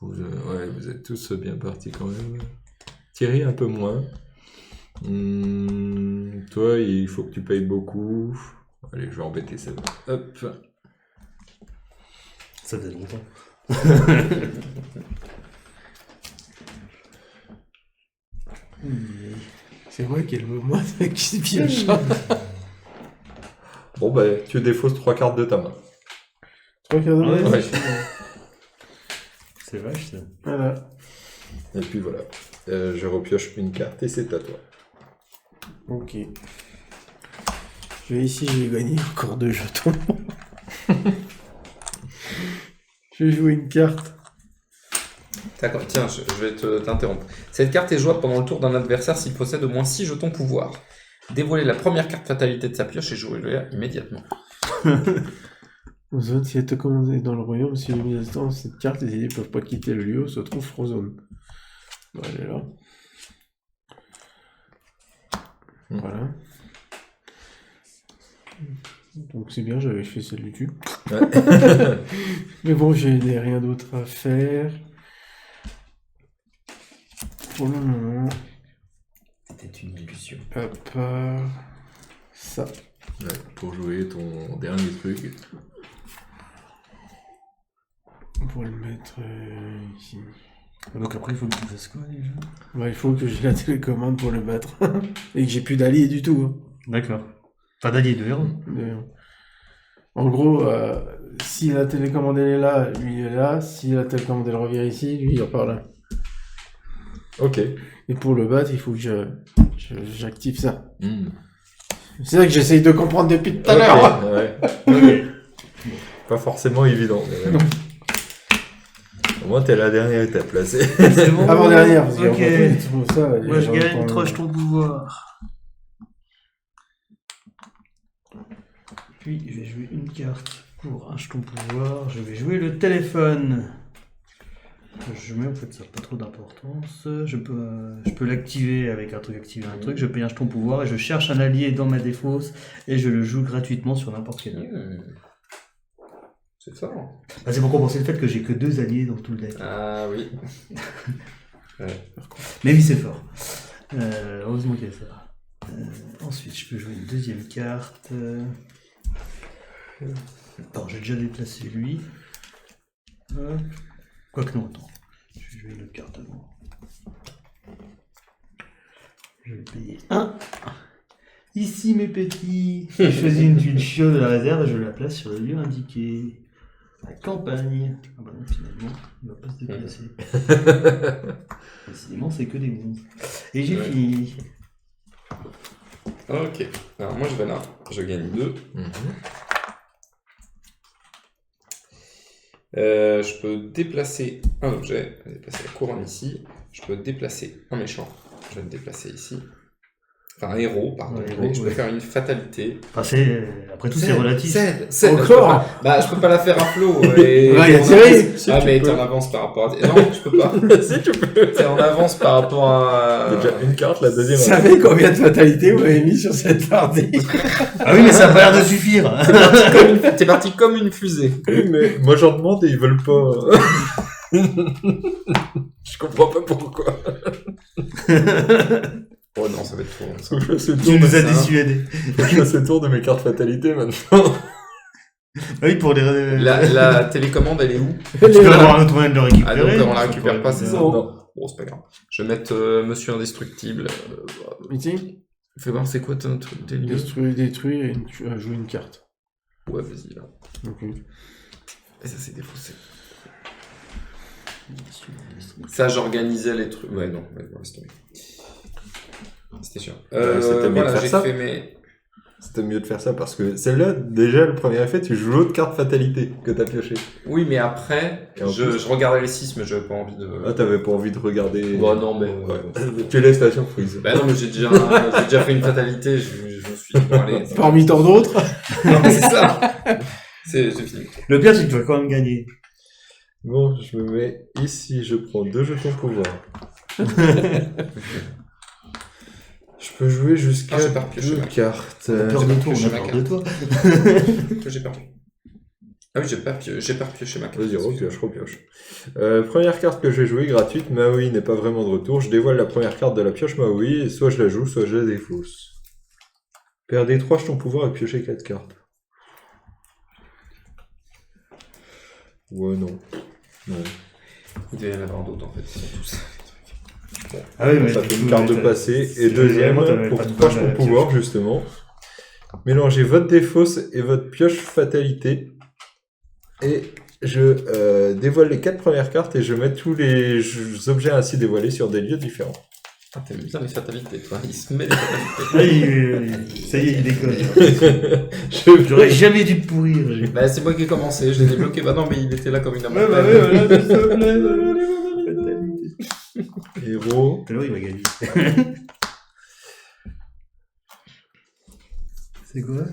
Ouais, vous êtes tous bien partis quand même. Thierry, un peu moins. Toi, il faut que tu payes beaucoup. Allez, je vais embêter celle-là. Hop. Ça faisait longtemps. C'est moi qui ai le moment qui se pioche. Bon, tu défausses 3 cartes de ta main. 3 cartes de Ouais, main. Ouais. C'est vache, ça. Voilà. Et puis voilà. Je repioche une carte et c'est à toi. Ok. Je vais ici, je vais gagner encore 2 jetons. Je vais jouer une carte. D'accord, tiens, je vais t'interrompre. Cette carte est jouable pendant le tour d'un adversaire s'il possède au moins 6 jetons pouvoir. Dévoilez la première carte fatalité de sa pioche et jouez-le immédiatement. Aux autres, si elle te commandée dans le royaume, si le militant cette carte, les alliés ne peuvent pas quitter le lieu, se trouve Frozone. Bon, elle est là. Voilà. Donc c'est bien, j'avais fait celle du tube. Ouais. Mais bon, je n'ai rien d'autre à faire. Pour le moment, C'était une illusion. à part ça. Ouais, pour jouer ton dernier truc. Pour le mettre ici. Donc après, il faut que tu fasses quoi déjà? Bah, il faut que j'ai la télécommande pour le battre. Et que j'ai plus d'alliés du tout. Hein. D'accord. Pas d'allié de héros. En gros, si la télécommande elle est là, lui il est là. Si la télécommande elle revient ici, lui il repart là. Ok. Et pour le battre, il faut que j'active ça. C'est ça que j'essaye de comprendre depuis tout à l'heure. Ouais. Ok. Pas forcément évident. Mais ouais. Au moins, t'es la dernière étape là. C'est bon. Avant-dernière, parce Ok. que ça, Moi, je gagne 3 jetons pouvoir. Puis je vais jouer une carte pour un jeton pouvoir. Je vais jouer le téléphone. Je mets en fait ça n'a pas trop d'importance. Je peux l'activer avec un truc, activer un truc. Je paye un jeton pouvoir et je cherche un allié dans ma défausse et je le joue gratuitement sur n'importe quel deck. C'est ça. Hein. Bah, c'est pour compenser le fait que j'ai que 2 alliés dans tout le deck. Ah oui. Mais oui, c'est fort. Heureusement qu'il y a ça. Ensuite, je peux jouer une deuxième carte. Attends, j'ai déjà déplacé lui. Quoique non, attends. Je vais jouer une autre carte avant. Je vais payer 1. Ici, mes petits. Je choisis une tuile chaude de la réserve et je la place sur le lieu indiqué. La campagne. Ah bah non, finalement, il va pas se déplacer. Décidément, c'est que des monstres. Et j'ai fini. Ok. Alors moi je vais là. Je gagne 2. Je peux déplacer un objet. Je vais déplacer la couronne ici. Je peux déplacer un méchant. Je vais le déplacer ici. Enfin, un héros, pardon. Un héros, je peux faire une fatalité. Enfin, après tout, c'est relatif. C'est Encore je peux pas la faire à flot. Ouais, il y a tiré. Ah, mais t'es en avance par rapport à... Non, je peux pas. Si tu peux. T'es en avance par rapport à... Déjà une carte, la deuxième. Vous savez combien de fatalités vous avez mis sur cette partie? Ah oui, mais ça a pas l'air de suffire. T'es parti comme une fusée. Oui, mais moi j'en demande et ils veulent pas. Je comprends pas pourquoi. Oh non, ça va être trop long. Faut que je fasse le Tu tour nous de as ça. dissuadés. Faut que je fasse le tour de mes cartes fatalité maintenant. Ah oui, pour les... La télécommande, elle est où? Tu peux avoir un autre moyen de le récupérer. Ah, donc on la récupère pas, c'est ça? Non. Bon, c'est pas grave. Je vais mettre Monsieur Indestructible. Meeting. Fais voir, c'est quoi ton truc, tes lieux? Détruire et tu as joué une carte. Ouais, vas-y, là. Ok. Et ça, c'est défaussé. Ça, j'organisais les trucs. Ouais, non, ouais, laisse tomber. C'était sûr. C'était mieux de faire j'ai ça. fait mes... C'était mieux de faire ça parce que celle-là, déjà, le premier effet, tu joues l'autre carte fatalité que t'as pioché. Oui, mais après, Et en je regardais les 6, mais j'avais pas envie de... Ah, t'avais pas envie de regarder. Bon, non, mais... Tu laisses la surprise. Bah non, mais j'ai déjà fait une fatalité, je me suis dit, bon, allez... c'est- Parmi tant d'autres. Non, c'est ça. C'est fini. Le pire, c'est que tu vas quand même gagner. Bon, je me mets ici, je prends 2 jetons pouvoir. Je peux jouer jusqu'à Ah, j'ai pas repioché 2 ma cartes. On a peur de toi, on pioché a ma peur carte. de toi. Que j'ai perdu. Ah oui, j'ai pas repioché ma carte. Vas-y, repioche. Première carte que je vais jouer gratuite, Maui n'est pas vraiment de retour. Je dévoile la première carte de la pioche Maui, et soit je la joue, soit je la défausse. Perdez 3 jetons pouvoir et piochez 4 cartes. Ouais, non. Non. Il devait y en avoir d'autres en fait. Ils sont tous... Ah oui, mais Ça du fait coup, une carte de t'as- passé. c'est Et deuxième, vraiment, t'avais pour pas de 3 balle à jetons la pouvoir, pioche. justement. Mélangez votre défausse et votre pioche fatalité. Et je dévoile les 4 premières cartes et je mets tous les objets ainsi dévoilés sur des lieux différents. Ah, t'aimes bien les fatalités, toi. Il se met des fatalités. Ah, ça y est, il déconne. Je- J'aurais jamais dû te pourrir. Bah, c'est moi qui ai commencé, je l'ai débloqué. Bah non, mais il était là comme une amende. Ouais, bah ouais, voilà, tout ça, Héros. alors il va gagner. C'est quoi?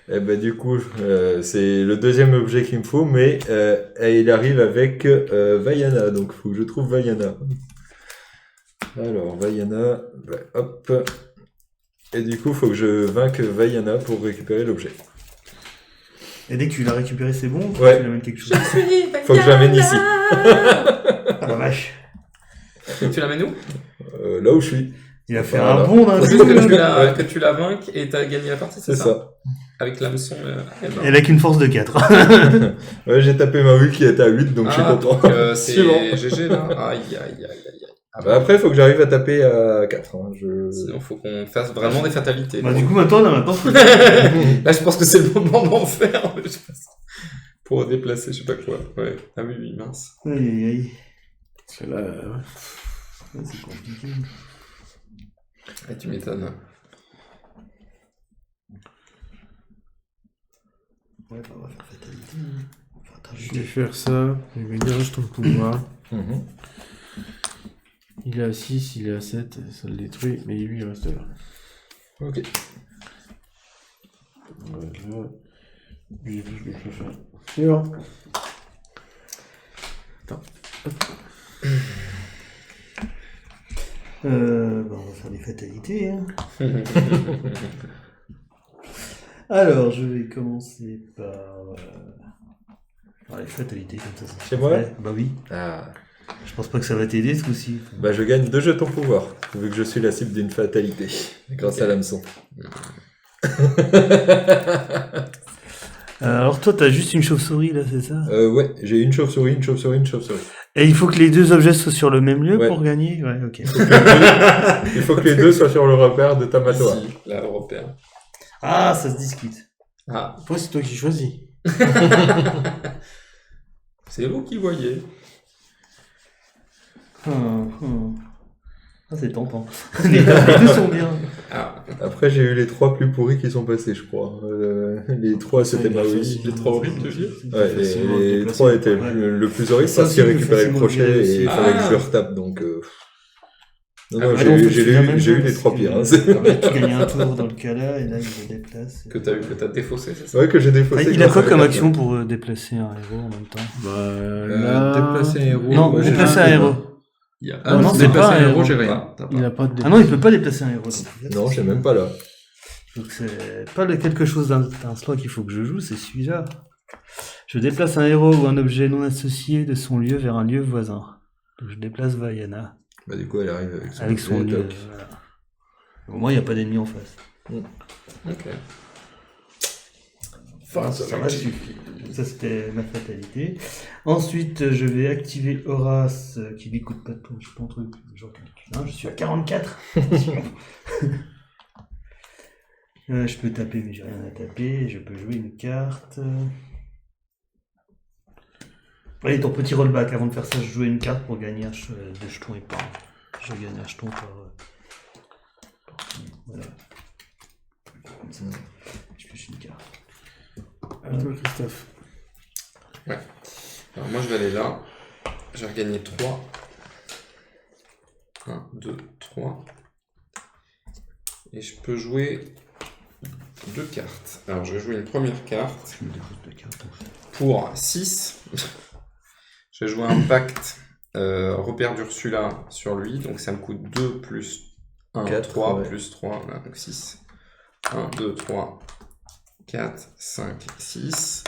Eh ben, du coup, c'est le deuxième objet qu'il me faut, mais il arrive avec Vaiana, donc faut que je trouve Vaiana. Alors, Vaiana, bah, hop. Et du coup, faut que je vainque Vaiana pour récupérer l'objet. Et dès que tu l'as récupéré, c'est bon? Ouais. Tu l'amènes quelque chose? Faut que je l'amène ici. Ah la vache. Tu l'amènes où? Là où je suis. Il a fait Voilà. un bond d'un Juste coup. que tu la vainques et t'as gagné la partie, C'est ça. Avec l'hameçon. Eh ben. Et avec une force de 4. Ouais, j'ai tapé Maui qui était à 8, donc je suis content. donc, c'est Suivant. GG là. Aïe, aïe, aïe, aïe. Ah, Bah, après, faut que j'arrive à taper à 4. Hein. Sinon, faut qu'on fasse vraiment des fatalités. Bah du coup, maintenant, on a maintenant. Là, je pense que c'est le moment d'en faire. Je pense. Pour déplacer, je sais pas quoi. Ouais. Ah oui, oui, mince. Aïe aïe aïe. Parce que là, Ouais, c'est compliqué. Ah, tu m'étonnes. Ouais, bah, on va faire fatalité. Enfin, attends, je vais faire ça. Je vais gagner un jeton de pouvoir. Mhm. Il est à 6, il est à 7, ça le détruit, mais lui il reste là. Ok. Voilà. Je peux faire. Suivant. On va faire des fatalités. Hein. Alors, je vais commencer par les fatalités comme ça. C'est moi? Ouais, bah oui. Ah. Je pense pas que ça va t'aider ce coup-ci. Bah je gagne 2 jetons pouvoir, vu que je suis la cible d'une fatalité, grâce à l'hameçon. Alors toi, t'as juste une chauve-souris là, c'est ça? Ouais, j'ai une chauve-souris, une chauve-souris, une chauve-souris. Et il faut que les deux objets soient sur le même lieu Ouais. pour gagner? Ouais, ok. Il faut que les deux soient sur le repère de Tamatoa. Ici, là, le repère. Ah, ça se discute. Ah, Après, c'est toi qui choisis. c'est vous qui voyez. Ah, c'est tentant. Les deux sont bien. Ah, Après, j'ai eu les 3 plus pourris qui sont passés, je crois. Les 3, c'était Maui. les 3 horribles, tu veux dire? Ouais, les 3 étaient le plus horrible Ça parce qu'il aussi, récupérait le plus crochet facilement et il aussi. fallait que Ah. je le retape, donc... Non, Ah, non, mais j'ai non, eu- faut que j'ai tu fasses la même eu les chose, 3 pires. Hein. Tu gagnes un tour dans le cas-là, et là, il se déplace. Que t'as défaussé, c'est C'est ça? vrai que j'ai défaussé. Il a grâce quoi à la comme carte. action pour déplacer un héros en même temps? Déplacer un héros. Non, moi, j'ai déplacer rien un fait, héros. moi. Ah non, non, c'est déplacer pas un un héros, héros. j'ai rien. T'as pas. Il n'a pas de. Ah non, il peut pas déplacer un héros. Non, j'ai même pas là. Donc c'est pas quelque chose d'un slot qu'il faut que je joue, c'est celui-là. Je déplace un héros ou un objet non associé de son lieu vers un lieu voisin. Donc je déplace Vaiana Bah, du coup, elle arrive avec son objet, lieu. toc. Voilà. Au moins, il n'y a pas d'ennemis en face. Ok. Enfin, ça va suffire. Ça, c'était ma fatalité. Ensuite, je vais activer Horace, qui lui coûte pas de ton truc. Genre, je suis à 44. Je peux taper, mais j'ai rien à taper. Je peux jouer une carte. Allez, ton petit rollback. Avant de faire ça, je jouais une carte pour gagner deux jetons épargne. Je gagne un jeton par... Voilà. Comme ça. Je pioche une carte. À toi, Christophe. Alors moi je vais aller là. J'ai regagné 3. 1, 2, 3. Et je peux jouer 2 cartes. Alors je vais jouer une première carte. Je me dépose deux cartes. Pour 6. Je vais jouer un pacte repère d'Ursula sur lui. Donc ça me coûte 2 plus 1, 4, 3 ouais. plus 3. Voilà, donc 6. 1, 2, 3, 4, 5, 6.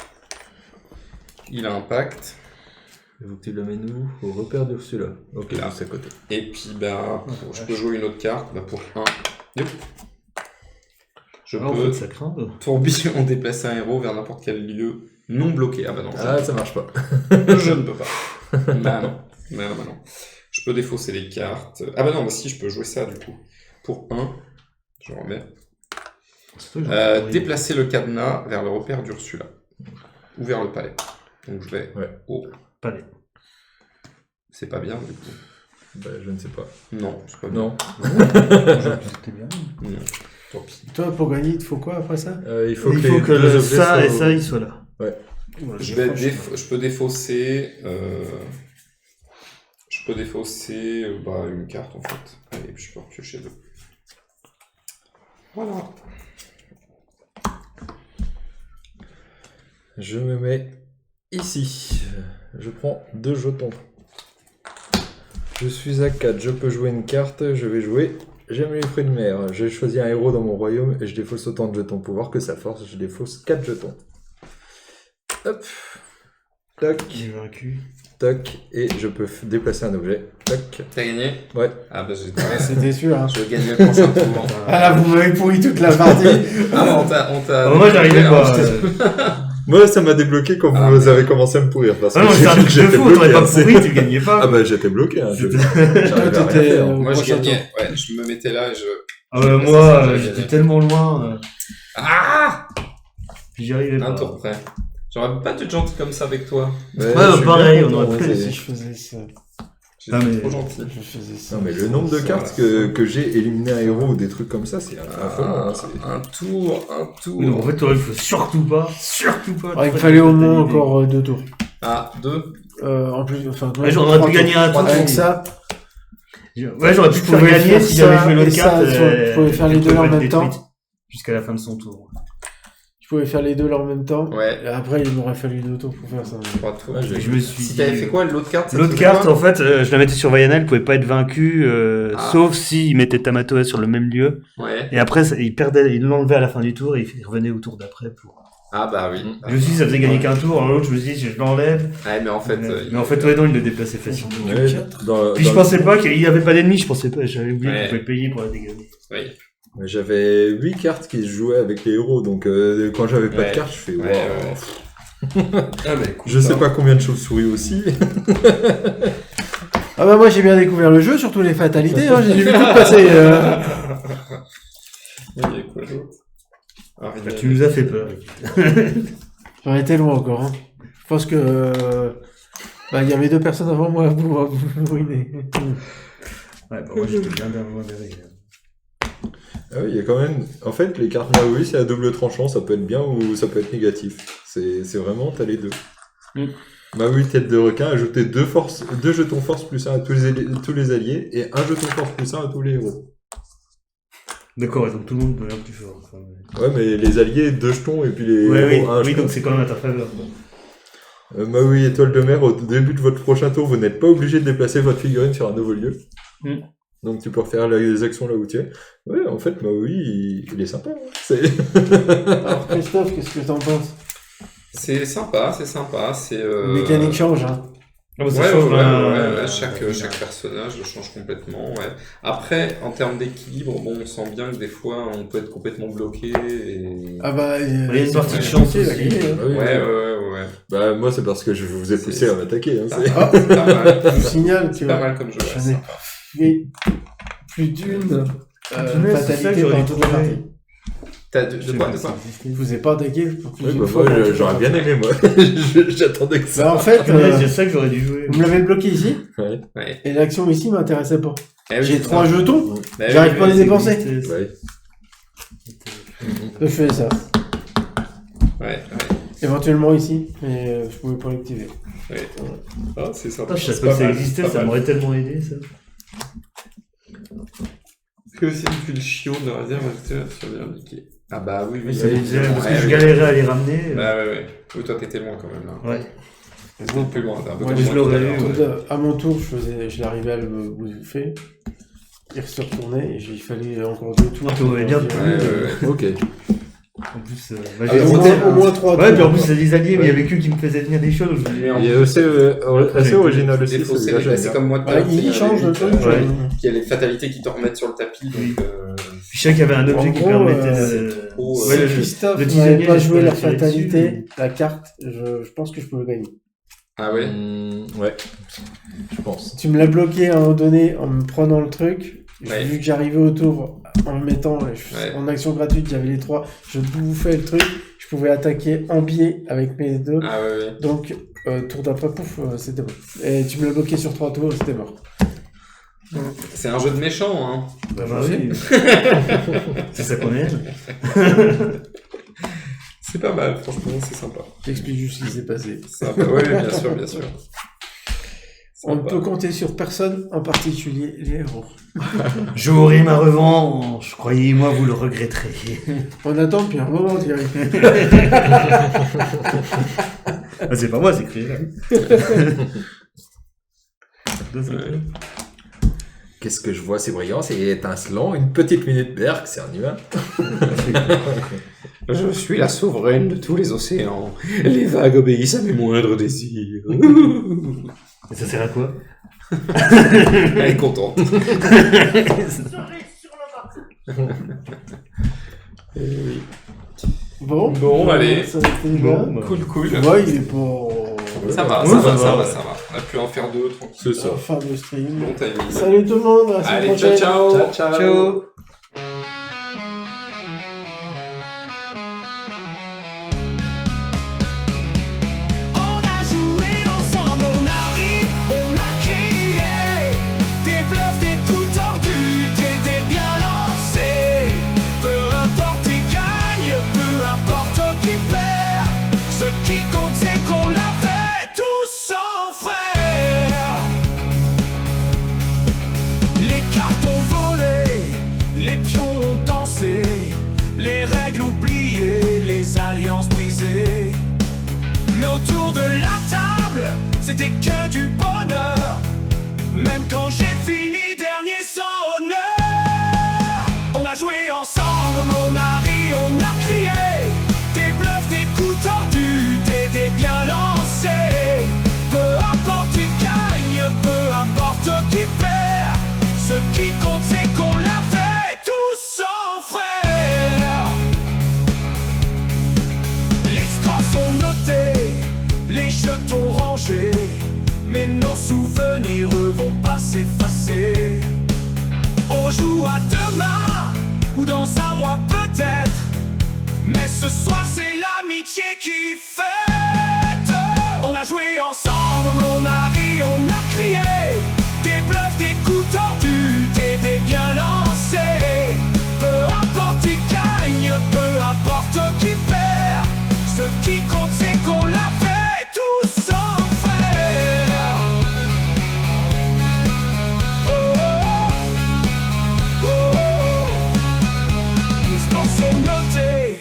Il a un pacte. Il faut que tu l'amènes où? Au repère d'Ursula. Ok, Là. juste à côté. Et puis bah, je peux jouer une autre carte pour 1. Je Ah, en peux fait, ça craint. tourbillon déplacer un héros vers n'importe quel lieu non bloqué. Ah bah non, Ah, ça marche pas. je ne peux pas. Bah non. Bah non. Je peux défausser les cartes. Ah bah non, bah si, je peux jouer ça du coup. Pour 1, je remets. Déplacer le cadenas vers le repère d'Ursula. Ou vers le palais. Donc je vais au Palais. C'est pas bien du coup. Bah, je ne sais pas. Non, c'est pas bien. Non. C'était bien. Non. Tant pis. Toi, pour gagner, il te faut quoi après ça? Il faut Il que, faut les que deux objets ça soient- et ça, ils soient là. Ouais. Voilà, Je peux défausser. Je peux défausser une carte en fait. Allez, puis je peux repiocher 2. Voilà. Je me mets ici. Je prends 2 jetons. Je suis à 4. Je peux jouer une carte. Je vais jouer. J'aime les fruits de mer. J'ai choisi un héros dans mon royaume et je défausse autant de jetons pouvoir que sa force. Je défausse 4 jetons. Hop. Toc. J'ai vaincu. Toc. Et je peux déplacer un objet. Toc. T'as gagné? Ouais. Ah bah j'ai C'était sûr, hein. Je vais gagner le prochain tour. Ah là, vous m'avez pourri toute la partie. Ah bah on t'a. Moi, j'arrivais pas. Moi, ça m'a débloqué quand Ah, vous mais- avez commencé à me pourrir. Parce Ah non, que c'est un truc de j'étais fou, t'aurais bloqué, pas hein, c'est- pourri, tu gagnais pas. Ah bah j'étais bloqué. Hein, C'était- j'arrivais à rien T'étais, faire. Moi je prochain gagnais. Ouais, je me mettais là et je. Ah ouais, Ça, moi, j'avais j'étais gagné. tellement loin. Ah! Puis j'y arrivais pas. Un tour près. J'aurais pas été gentil comme ça avec toi. Ouais, Ouais, je suis pareil, bien on content, aurait ouais, pu- c'est- Si je faisais ça. J'étais Ah, mais- trop gentil. Je faisais ça. Non mais le nombre de cartes que j'ai éliminé un héros ou des trucs comme ça, c'est affolant. Hein, c'est- Un tour. Oui, donc en fait, toi, il faut surtout pas. Ah, il fallait au moins encore 2 tours. Ah, 2. En plus, enfin, Ouais, j'aurais pu 3 gagner un tours. tour. Avec ça, Ouais, j'aurais pu Je faire pouvais gagner faire si ça j'avais joué et l'autre ça, carte. tu pouvais faire les elle deux en pouvait même être temps. détruite Jusqu'à la fin de son tour. je pouvais faire les deux là en même temps. Ouais. Et après, il m'aurait fallu 2 tours pour faire ça. 3 tours. Ouais, Je me suis Si dit- t'avais fait quoi, l'autre carte ça L'autre te faisait carte, quoi en fait, je la mettais sur Vaiana, elle pouvait pas être vaincue, Ah. sauf s'il mettait Tamatoa sur le même lieu. Ouais. Et après, il perdait, il l'enlevait à la fin du tour et il revenait au tour d'après pour. Ah bah oui. Je me suis dit, ça faisait gagner qu'un tour. Alors l'autre, je me suis dit, je l'enlève. Ouais, mais en fait... Mais en fait, ouais, non, il le déplaçait facilement. Ouais, Puis je pensais pas qu'il y avait pas d'ennemis, je pensais pas, j'avais oublié Ouais. qu'on pouvait payer pour la dégager. Oui. Mais j'avais 8 cartes qui se jouaient avec les héros, donc quand j'avais pas Ouais. de cartes, je fais Ouais, wow. ouais. Ah bah écoute. Je sais pas combien de chauves-souris aussi. Ah bah moi j'ai bien découvert le jeu, surtout les fatalités, hein, j'ai vu tout passer. Il y a quoi d'autre? Ah, Bah, tu nous as fait peur. J'aurais été loin encore. Hein. Je pense que il y avait 2 personnes avant moi à vous ruiner. Ouais, bah moi j'étais bien derrière. Ah oui, il y a quand même... En fait, les cartes Maui, c'est à double tranchant, ça peut être bien ou ça peut être négatif. C'est vraiment, t'as les deux. Mm. Maui, tête de requin, ajouter 2 jetons force plus 1 à tous les alliés et 1 jeton force plus 1 à tous les héros. D'accord, et donc tout le monde devient plus fort. Enfin, Ouais, mais les alliés, 2 jetons et puis les ouais, héros, 1 oui, jeton. donc c'est quand même à ta faveur. Bon. Maui, étoile de mer, au début de votre prochain tour, vous n'êtes pas obligé de déplacer votre figurine sur un nouveau lieu. Mm. Donc tu peux refaire les actions là où tu es. Ouais, en fait, Maui, il est sympa. Hein. Alors Christophe, qu'est-ce que t'en penses? C'est sympa, c'est sympa. C'est... La mécanique change, hein. Ah, bah, Ouais, ça ouais, change, ouais, chaque personnage le change complètement, ouais. Après, en termes d'équilibre, bon, on sent bien que des fois, on peut être complètement bloqué et... Ah bah, Il y a une partie de Ouais. chance il a aussi. gagné, hein. Ah oui, Ouais. Bah moi c'est parce que je vous ai poussé à m'attaquer. Hein, c'est- C'est pas mal. Je vous signale que C'est pas mal comme jeu, ouais, j'en ai sympa. fait plus d'une Punaise, c'est ça que fatalité j'aurais dans dû toute la trouver. partie. T'as de quoi? Je vous ai pas attaqué pour plus Ouais, d'une bah, fois. moi j'aurais bien aimé moi. J'attendais que ça. Bah en fait, Punaise, c'est ça que j'aurais dû jouer. vous me l'avez bloqué ici, Ouais. Ouais. et l'action ici m'intéressait pas. Eh oui, J'ai c'est 3 ça. jetons, Bah j'arrive oui, pas à les oui, dépenser. Ouais. Je fais ça. Ouais. Éventuellement ici, mais je pouvais pas l'activer. Ah, c'est sympa. Putain, je C'est savais pas que ça mal, existait, c'est pas ça mal. m'aurait tellement aidé ça. Est-ce que c'est depuis le chiot de réserve, ça vient indiquer. Ah bah oui, Mais ça me disait, évidemment. parce que Ouais, je oui. galérais à les ramener. Bah ouais. Oui, toi t'étais loin quand même là. Ouais. T'étais plus loin, t'as un peu Moi, plus je loin l'aurais tout à l'heure, eu, ouais. À mon tour, je l'arrivais à le bouffer. Il se retournait et il fallait encore 2 tours. Ah, t'aurais bien pu. Ouais. Ok. En plus, Ah, j'ai au hésité. moins- au moins 3 Ouais, tours. puis en plus, c'est des alliés, mais il y avait que qui me faisaient tenir des choses. Je me dis, Mais en Il est assez original aussi. Défausser celui-là, les- j'aime c'est bien. comme moi de Bah, il change le truc. Ouais. Il y a les fatalités qui te remettent sur le tapis, Oui. donc... Je sais qu'il y avait un objet En qui gros, permettait oh, de. Si Ouais, Christophe le n'avait tisonnier, pas je joué peux la la tirer fatalité, dessus. la carte, je pense que je pouvais gagner. Ah ouais. Ouais. Je pense. Tu me l'as bloqué à un moment donné en me prenant le truc. Ouais. Vu que j'arrivais au tour en me mettant Ouais. en action gratuite, j'avais les 3, je bouffais le truc, je pouvais attaquer en biais avec mes 2. Ah ouais. Donc, tour d'après, pouf, c'était bon. Et tu me l'as bloqué sur 3 tours, c'était mort. C'est un jeu de méchant, hein. Bah oui. C'est ça qu'on aime. C'est pas mal, franchement, c'est sympa. J'explique juste ce qui s'est passé. Sympa. Oui, bien sûr, bien sûr. On ne Sympa. peut compter sur personne, en particulier les héros. J'aurai ma revanche. Croyez-moi, vous le regretterez. On attend depuis un moment, Thierry. Ah, c'est pas moi, c'est créé là. Ouais. Qu'est-ce que je vois, c'est brillant, c'est étincelant, une petite minute berk, c'est un humain. Je suis la souveraine de tous les océans. Les vagues obéissent à mes moindres désirs. Et ça sert à quoi? Elle est contente. Bon, Bon, allez. Ça a été Bon, bien. bah. Cool. Ouais, il est pas... Ça va, Ouais, ça va, ça ça va. va, ça va. On a pu en faire deux, tranquille. C'est ça. Fin de stream. Bon timing. Salut tout le monde, à la semaine Allez, ciao, prochaine. ciao. Ciao. On a joué ensemble, on a ri, on a crié. Des bluffs, des tout tordus, des bien lancés. Peu importe qui gagne, peu importe qui perd. Ce qui compte, c'est qu'on l'a fait tous en frère. Les cartes ont volé, les pions ont dansé, les règles oubliées, les alliances c'était que du bonheur. Même quand j'ai fini dernier sans honneur. On a joué ensemble, on a ri, on a crié. Des bluffs, des coups tordus, des dés bien lancés. Peu importe qui gagne, peu importe qui perd. Ce qui compte c'est qu'on l'a fait tous en frères. Les scores sont notés, les jetons rangés. Mais nos souvenirs vont pas s'effacer. On joue à demain, ou dans un mois peut-être. Mais ce soir c'est l'amitié qui fête. On a joué ensemble, on a ri, on a crié. Des bluffs, des coups tordus, des dés bien lancés. Peu importe qui gagne, peu importe qui perd. Ce qui compte c'est qu'on l'a fait tous en frères. Oh, oh, oh. Les scores sont notés,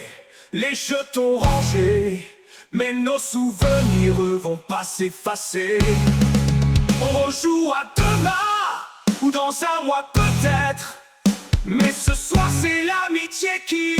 les jetons rangés. Mais nos souvenirs vont pas s'effacer. On rejoue à demain, ou dans un mois peut-être. Mais ce soir c'est l'amitié qui